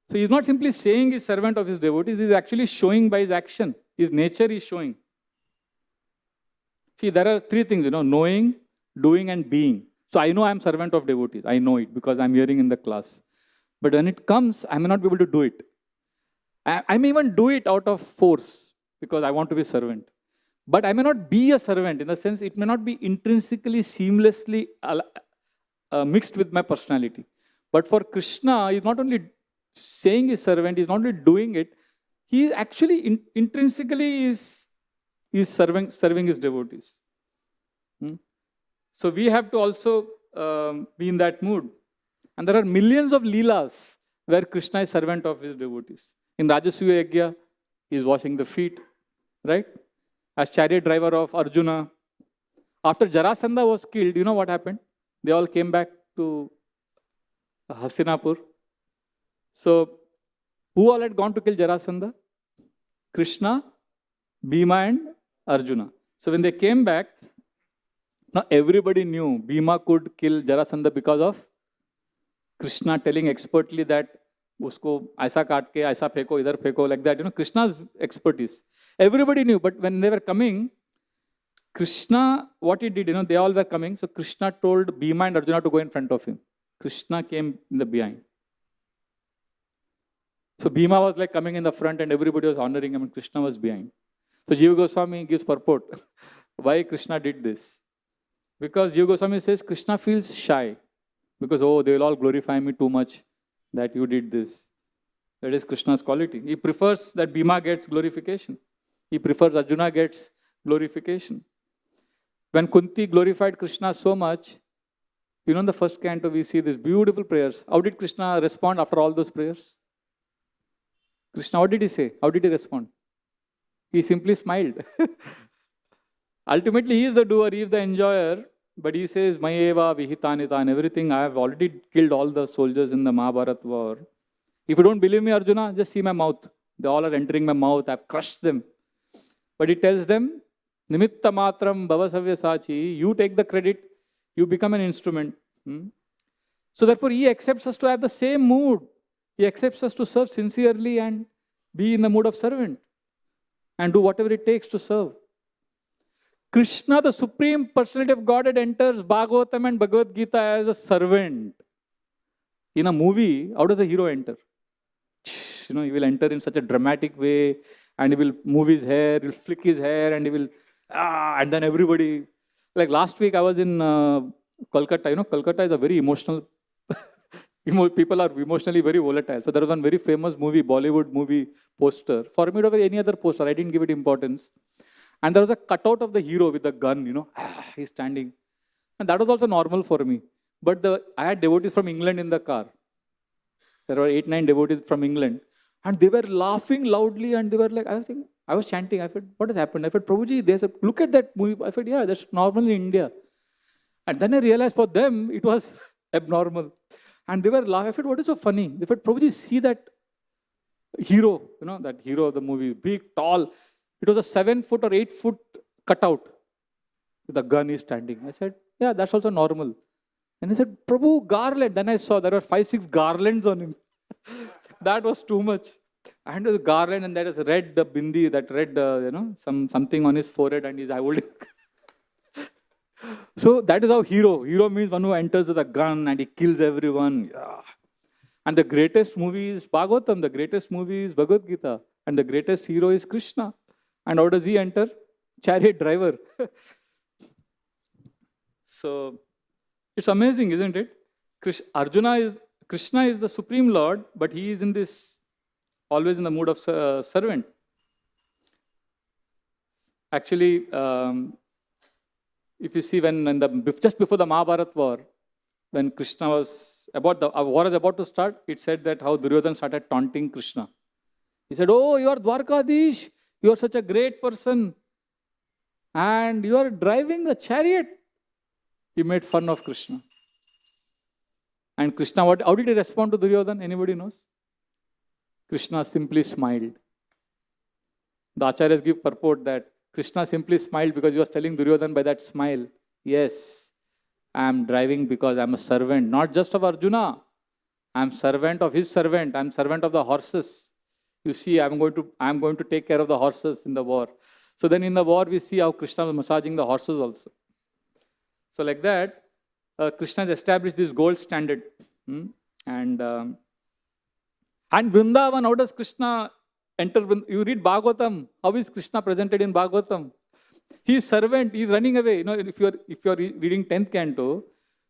So he is not simply saying he is servant of his devotees, he is actually showing by his action. His nature is showing. See, there are three things, knowing, doing and being. So I know I am servant of devotees. I know it because I am hearing in the class. But when it comes, I may not be able to do it. I may even do it out of force because I want to be a servant. But I may not be a servant in the sense it may not be intrinsically, seamlessly mixed with my personality. But for Krishna, he is not only saying he's servant, he is not only doing it, he is actually intrinsically is serving his devotees. So we have to also be in that mood. And there are millions of leelas where Krishna is servant of his devotees. In Rajasuya Yajna, he is washing the feet, right? As chariot driver of Arjuna. After Jarasandha was killed, you know what happened? They all came back to Hastinapur. So, who all had gone to kill Jarasandha? Krishna, Bhima and Arjuna. So when they came back, now everybody knew Bhima could kill Jarasandha because of Krishna telling expertly that usko aisa kaat ke, aisa pheko, idhar pheko, like that. Krishna's expertise. Everybody knew, but when they were coming, Krishna, what he did, they all were coming. So Krishna told Bhima and Arjuna to go in front of him. Krishna came in the behind. So Bhima was like coming in the front and everybody was honoring him and Krishna was behind. So Jiva Goswami gives purport why Krishna did this. Because Jiva Goswami says Krishna feels shy. Because, oh, they will all glorify me too much that you did this. That is Krishna's quality. He prefers that Bhima gets glorification. He prefers Arjuna gets glorification. When Kunti glorified Krishna so much, in the first canto we see these beautiful prayers. How did Krishna respond after all those prayers? Krishna, what did he say? How did he respond? He simply smiled. Ultimately, he is the doer, he is the enjoyer. but he says, Mayeva Vihitanita and everything. I have already killed all the soldiers in the Mahabharat war. If you don't believe me, Arjuna, just see my mouth. They all are entering my mouth. I've crushed them. But he tells them, Nimitta matram bhavasavya sachi. You take the credit. You become an instrument. So therefore, he accepts us to have the same mood. He accepts us to serve sincerely and be in the mood of servant. And do whatever it takes to serve. Krishna, the Supreme Personality of Godhead, enters Bhagavatam and Bhagavad Gita as a servant. In a movie, how does the hero enter? He will enter in such a dramatic way, and he will move his hair, he will flick his hair, and he will, and then everybody. Like last week, I was in Kolkata. Kolkata is a very emotional, people are emotionally very volatile. So there was one very famous movie, Bollywood movie poster. For me, it was any other poster. I didn't give it importance. And there was a cutout of the hero with a gun, he's standing. And that was also normal for me. But I had devotees from England in the car. There were 8-9 devotees from England. And they were laughing loudly and they were like, I was chanting. I said, what has happened? I said, Prabhuji, they said, look at that movie. I said, yeah, that's normal in India. And then I realized for them, it was abnormal. And they were laughing. I said, what is so funny? They said, Prabhuji, see that hero, that hero of the movie, big, tall. It was a 7-foot or 8-foot cutout with a gun is standing. I said, yeah, that's also normal. And he said, Prabhu, garland. Then I saw there were 5-6 garlands on him. That was too much. And the garland, and that is red bindi, that red, something on his forehead and his eye holding. So that is how hero. Hero means one who enters with a gun and he kills everyone. Yeah. And the greatest movie is Bhagavatam. The greatest movie is Bhagavad Gita. And the greatest hero is Krishna. And how does he enter? Chariot driver. So it's amazing, isn't it? Krishna is the Supreme Lord, but he is in this, always in the mood of servant. Actually, if you see just before the Mahabharat war, when Krishna was war was about to start, it said that how Duryodhana started taunting Krishna. He said, oh, you are Dwarkadish. You are such a great person. And you are driving a chariot. He made fun of Krishna. And Krishna, how did he respond to Duryodhana? Anybody knows? Krishna simply smiled. The Acharyas give purport that Krishna simply smiled because he was telling Duryodhana by that smile, yes, I am driving because I am a servant, not just of Arjuna. I am servant of his servant. I am servant of the horses. You see, I am going to take care of the horses in the war. So then in the war, we see how Krishna was massaging the horses also. So like that, Krishna has established this gold standard. And Vrindavan, how does Krishna enter? You read Bhagavatam. How is Krishna presented in Bhagavatam? He is servant. He is running away. If you are reading 10th canto,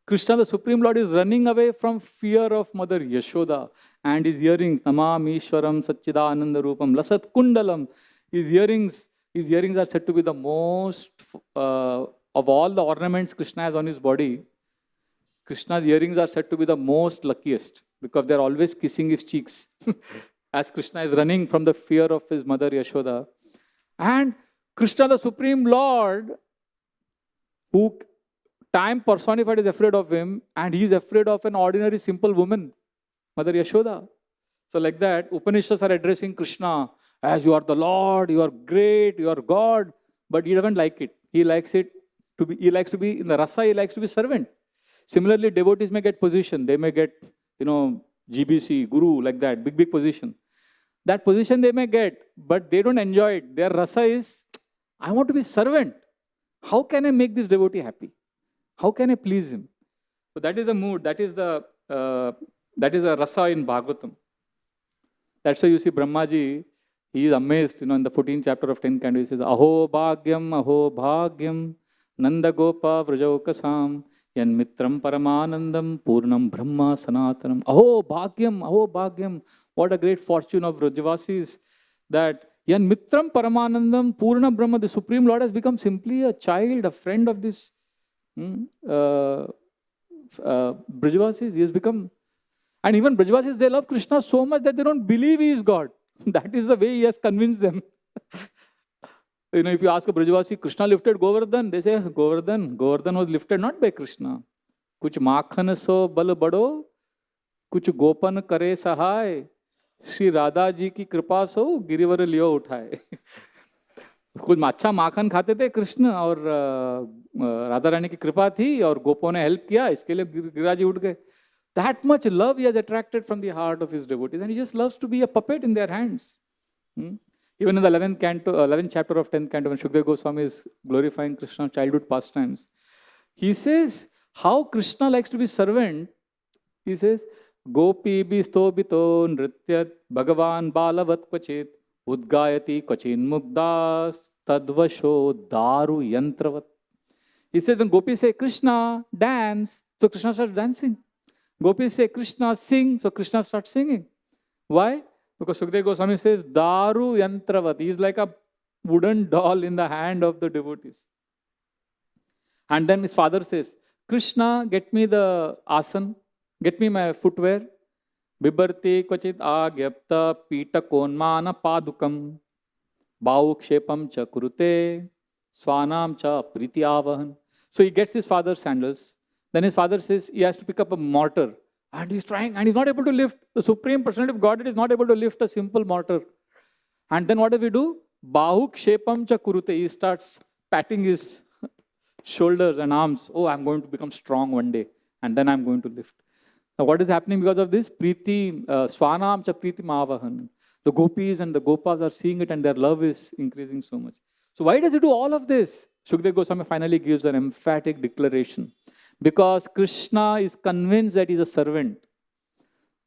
Krishna, the Supreme Lord, is running away from fear of Mother Yashoda and his earrings. Namam Ishwaram Satchidananda Rupam Lasat Kundalam. His earrings are said to be the most of all the ornaments Krishna has on his body. Krishna's earrings are said to be the most luckiest because they are always kissing his cheeks as Krishna is running from the fear of his mother Yashoda. And Krishna, the Supreme Lord, who time personified, is afraid of him, and he is afraid of an ordinary simple woman, Mother Yashoda. So like that, Upanishads are addressing Krishna as you are the Lord, you are great, you are God, but he doesn't like it. He likes to be in the rasa, he likes to be servant. Similarly, devotees may get position. They may get, GBC, Guru, like that, big position. That position they may get, but they don't enjoy it. Their rasa is, I want to be servant. How can I make this devotee happy? How can I please him? So that is the mood. That is the rasa in Bhagavatam. That's why you see Brahmaji, he is amazed, in the 14th chapter of 10th canto, he says, Aho bhagyam, Nanda Gopa Vrajokasam, Yan Mitram Paramanandam, Purnam Brahma Sanatanam. Aho bhagyam. What a great fortune of Vrajavasis, that Yan Mitram Paramanandam, Purna Brahma, the Supreme Lord, has become simply a child, a friend of this Brajavasis. He has become, and even Brajavasis, they love Krishna so much that they don't believe he is God. That is the way he has convinced them. if you ask a Brajavasi, Krishna lifted Govardhan, they say Govardhan was lifted not by Krishna. Kuch makhan so bal bado, kuch gopan kare sahay, Shri Radha ji ki kripa so Girivar लियो उठाए. कुछ अच्छा माखन खाते थे कृष्ण और राधा रानी की कृपा थी और गोपों ने हेल्प किया, इसके लिए गिरिराज जी उठ गए. That much love he has attracted from the heart of his devotees, and he just loves to be a puppet in their hands. Even in the 11th chapter of 10th canto, when Shukdev Goswami is glorifying Krishna's childhood pastimes, he says how Krishna likes to be servant. He says, Gopi bistobito nrityat bhagavan balavat kvachit udgayati kvachin mugdas tadvasho daru yantravat. He says when gopis say Krishna dance, so Krishna starts dancing. Gopis say Krishna sing, so Krishna starts singing. Why? Because Shukdev Goswami says daru yantravat. He is like a wooden doll in the hand of the devotees. And then his father says, Krishna, get me the asan, get me my footwear. Bibarti kvachit agyapta pita konmana padukam bhaukshepam cha kurute swanam cha pritiavahan. So he gets his father's sandals. Then his father says he has to pick up a mortar. And he's trying, and he's not able to lift. The Supreme Personality of Godhead is not able to lift a simple mortar. And then what does he do? Bhukshepam cha kurute. He starts patting his shoulders and arms. Oh, I'm going to become strong one day. And then I'm going to lift. Now what is happening because of this? Priti, swanam cha priti mavahan. The gopis and the gopas are seeing it and their love is increasing so much. So why does he do all of this? Shukdev Goswami finally gives an emphatic declaration. Because Krishna is convinced that he is a servant.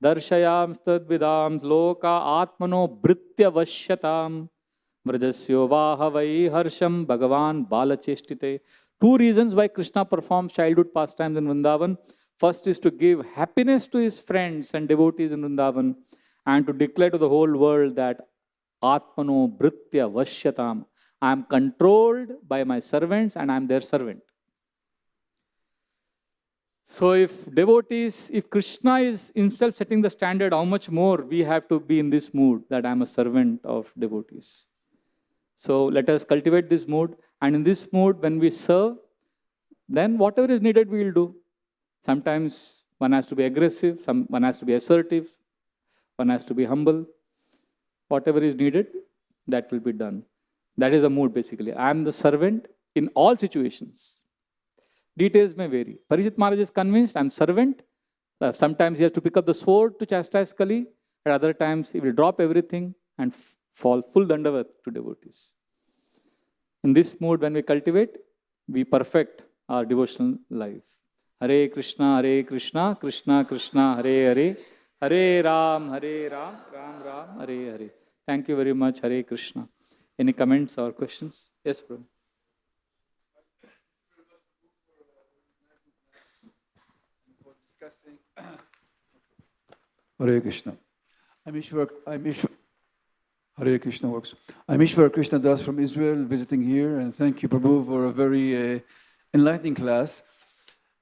Darshayam stadvidam loka atmano britya vashyatam mrajasyo vahavai harsham bhagavan balacheshtite. Two reasons why Krishna performs childhood pastimes in Vrindavan. First is to give happiness to his friends and devotees in Vrindavan and to declare to the whole world that Atmano Britya Vashyatam. I am controlled by my servants and I am their servant. So if devotees, if Krishna is himself setting the standard, how much more we have to be in this mood that I am a servant of devotees. So let us cultivate this mood, and in this mood when we serve, then whatever is needed we will do. Sometimes one has to be aggressive, one has to be assertive, one has to be humble. Whatever is needed, that will be done. That is the mood basically. I am the servant in all situations. Details may vary. Parishit Maharaj is convinced I am servant. Sometimes he has to pick up the sword to chastise Kali. At other times he will drop everything and fall full dandavat to devotees. In this mood when we cultivate, we perfect our devotional life. Hare Krishna, Krishna Krishna, Hare Hare, Hare Ram, Ram Ram, Hare Hare. Thank you very much, Hare Krishna. Any comments or questions? Yes, bro. Discussing Hare Krishna. Hare Krishna works. I'm Ishwar Krishna Das from Israel, visiting here, and thank you, Prabhu, for a very enlightening class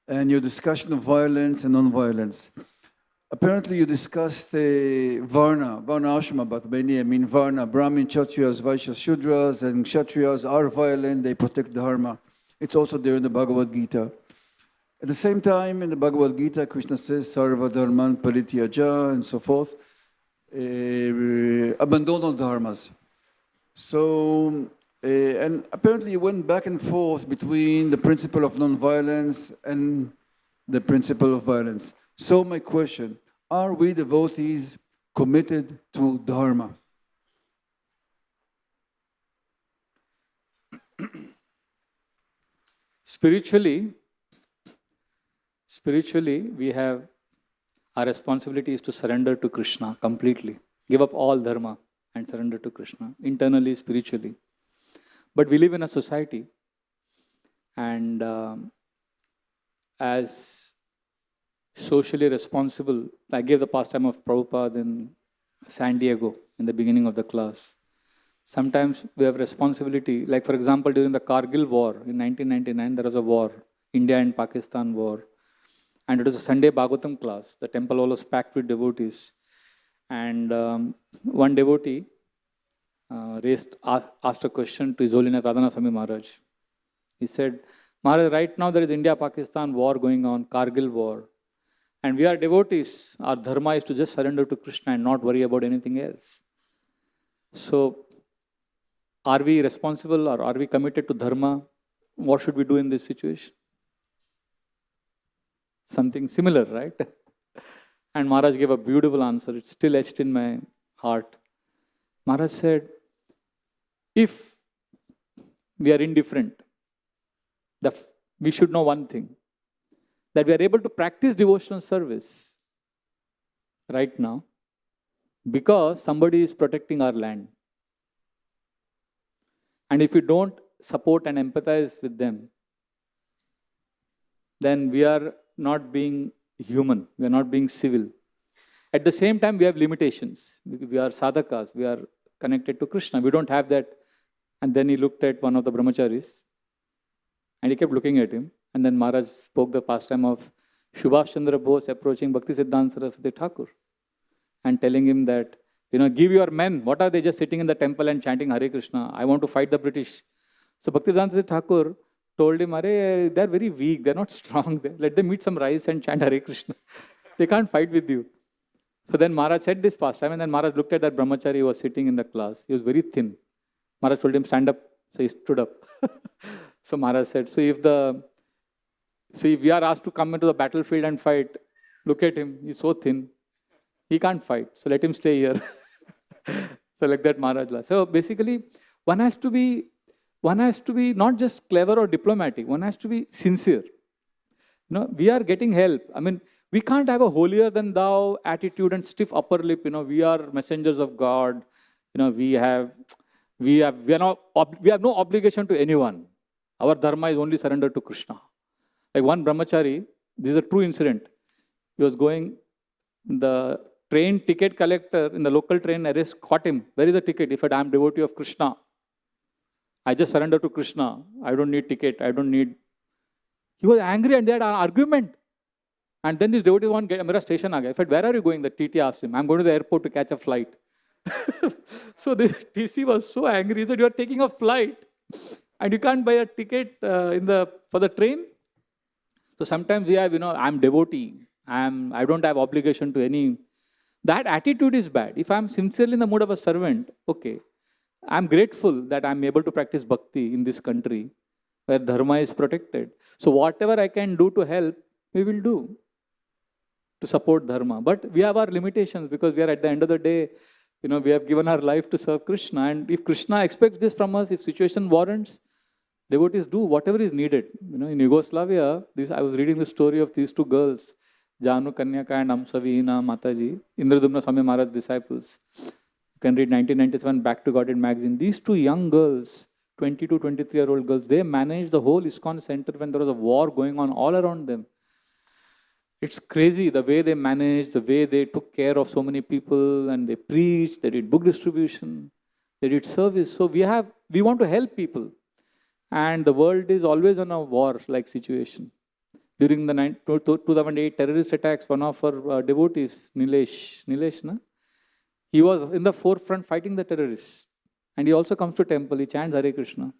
and your discussion of violence and non-violence. Apparently, you discussed Varna Ashrama, but mainly I mean Varna, Brahmin, Kshatriyas, Vaishyas, Shudras, and Kshatriyas are violent, they protect Dharma. It's also there in the Bhagavad Gita. At the same time, in the Bhagavad Gita, Krishna says, Sarva Dharman Parityaja, and so forth, abandon all dharmas. So, and apparently you went back and forth between the principle of non-violence and the principle of violence. So my question, are we devotees committed to dharma? Spiritually, we have, our responsibility is to surrender to Krishna completely. Give up all dharma and surrender to Krishna, internally, spiritually. But we live in a society, and as socially responsible, I gave the pastime of Prabhupada in San Diego in the beginning of the class. Sometimes we have responsibility, like for example, during the Kargil war in 1999, there was a war, India and Pakistan war. And it was a Sunday Bhagavatam class. The temple hall was packed with devotees. And one devotee asked a question to His Holiness Radha Swami Maharaj. He said, Maharaj, right now there is India-Pakistan war going on, Kargil war. And we are devotees. Our dharma is to just surrender to Krishna and not worry about anything else. So, are we responsible or are we committed to dharma? What should we do in this situation? Something similar, right? And Maharaj gave a beautiful answer. It's still etched in my heart. Maharaj said, if we are indifferent, we should know one thing, that we are able to practice devotional service right now because somebody is protecting our land. And if we don't support and empathize with them, then we are not being human, we are not being civil. At the same time, we have limitations. We are sadhakas, we are connected to Krishna. We don't have that. And then he looked at one of the brahmacharis and he kept looking at him. And then Maharaj spoke the pastime of Subhash Chandra Bose approaching Bhakti Siddhanta Saraswati Thakur and telling him that, give your men. What are they just sitting in the temple and chanting Hare Krishna? I want to fight the British. So Bhakti Siddhanta Saraswati Thakur told him, Are, they're very weak, they're not strong. Let them eat some rice and chant Hare Krishna. They can't fight with you. So then Maharaj said this pastime, and then Maharaj looked at that brahmachari who was sitting in the class. He was very thin. Maharaj told him, stand up. So he stood up. So Maharaj said, so if we are asked to come into the battlefield and fight, look at him, he's so thin. He can't fight, so let him stay here. So like that Maharaj laughed. So basically, one has to be not just clever or diplomatic, one has to be sincere. We are getting help. I mean, we can't have a holier than thou attitude and stiff upper lip. We are messengers of God. We have no obligation to anyone. Our dharma is only surrender to Krishna. Like one brahmachari, this is a true incident. He was going, the train ticket collector in the local train caught him. Where is the ticket? He said, I am devotee of Krishna. I just surrender to Krishna. I don't need ticket. I don't need. He was angry and they had an argument. And then this devotee one get Mera station aa gaya. I said, where are you going? The TT asked him. I'm going to the airport to catch a flight. So this TC was so angry. He said, you are taking a flight and you can't buy a ticket for the train. So sometimes we have, I'm devotee. I don't have obligation to any. That attitude is bad. If I'm sincerely in the mood of a servant, okay. I'm grateful that I'm able to practice bhakti in this country where dharma is protected. So whatever I can do to help, we will do to support dharma. But we have our limitations because we are at the end of the day, we have given our life to serve Krishna. And if Krishna expects this from us, if situation warrants, devotees do whatever is needed. In Yugoslavia, I was reading the story of these two girls, Janu Kanyaka and Amsavihina Mataji, Indradumna Swami Maharaj disciples. You can read 1997 Back to Godhead magazine. These two young girls, 22, 23-year-old girls, they managed the whole ISKCON center when there was a war going on all around them. It's crazy the way they managed, the way they took care of so many people, and they preached, they did book distribution, they did service. So we want to help people. And the world is always on a war-like situation. During the 2008 terrorist attacks, one of our devotees, Nilesh, he was in the forefront fighting the terrorists. And he also comes to temple, he chants Hare Krishna.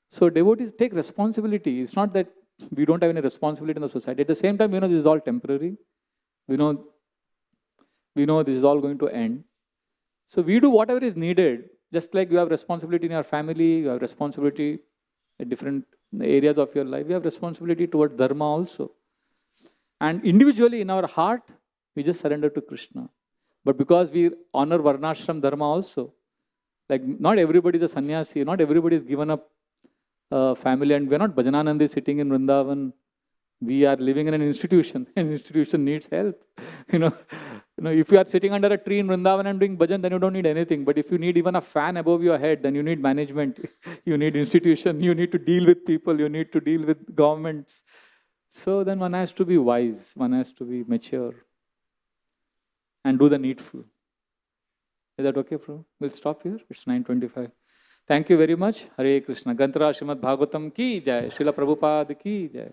So devotees take responsibility. It's not that we don't have any responsibility in the society. At the same time, this is all temporary. We know this is all going to end. So we do whatever is needed. Just like you have responsibility in your family, you have responsibility in different areas of your life, you have responsibility towards dharma also. And individually in our heart, we just surrender to Krishna. But because we honor Varnashram dharma also, like not everybody is a sannyasi, not everybody is given up family, and we are not Bhajananandi sitting in Vrindavan. We are living in an institution. An institution needs help. If you are sitting under a tree in Vrindavan and doing bhajan, then you don't need anything. But if you need even a fan above your head, then you need management. You need institution. You need to deal with people. You need to deal with governments. So then one has to be wise. One has to be mature and do the needful. Is that okay, Prabhu? We'll stop here. It's 9:25. Thank you very much. Hare Krishna. Granthara Srimad Bhagavatam ki jai. Srila Prabhupada ki jai.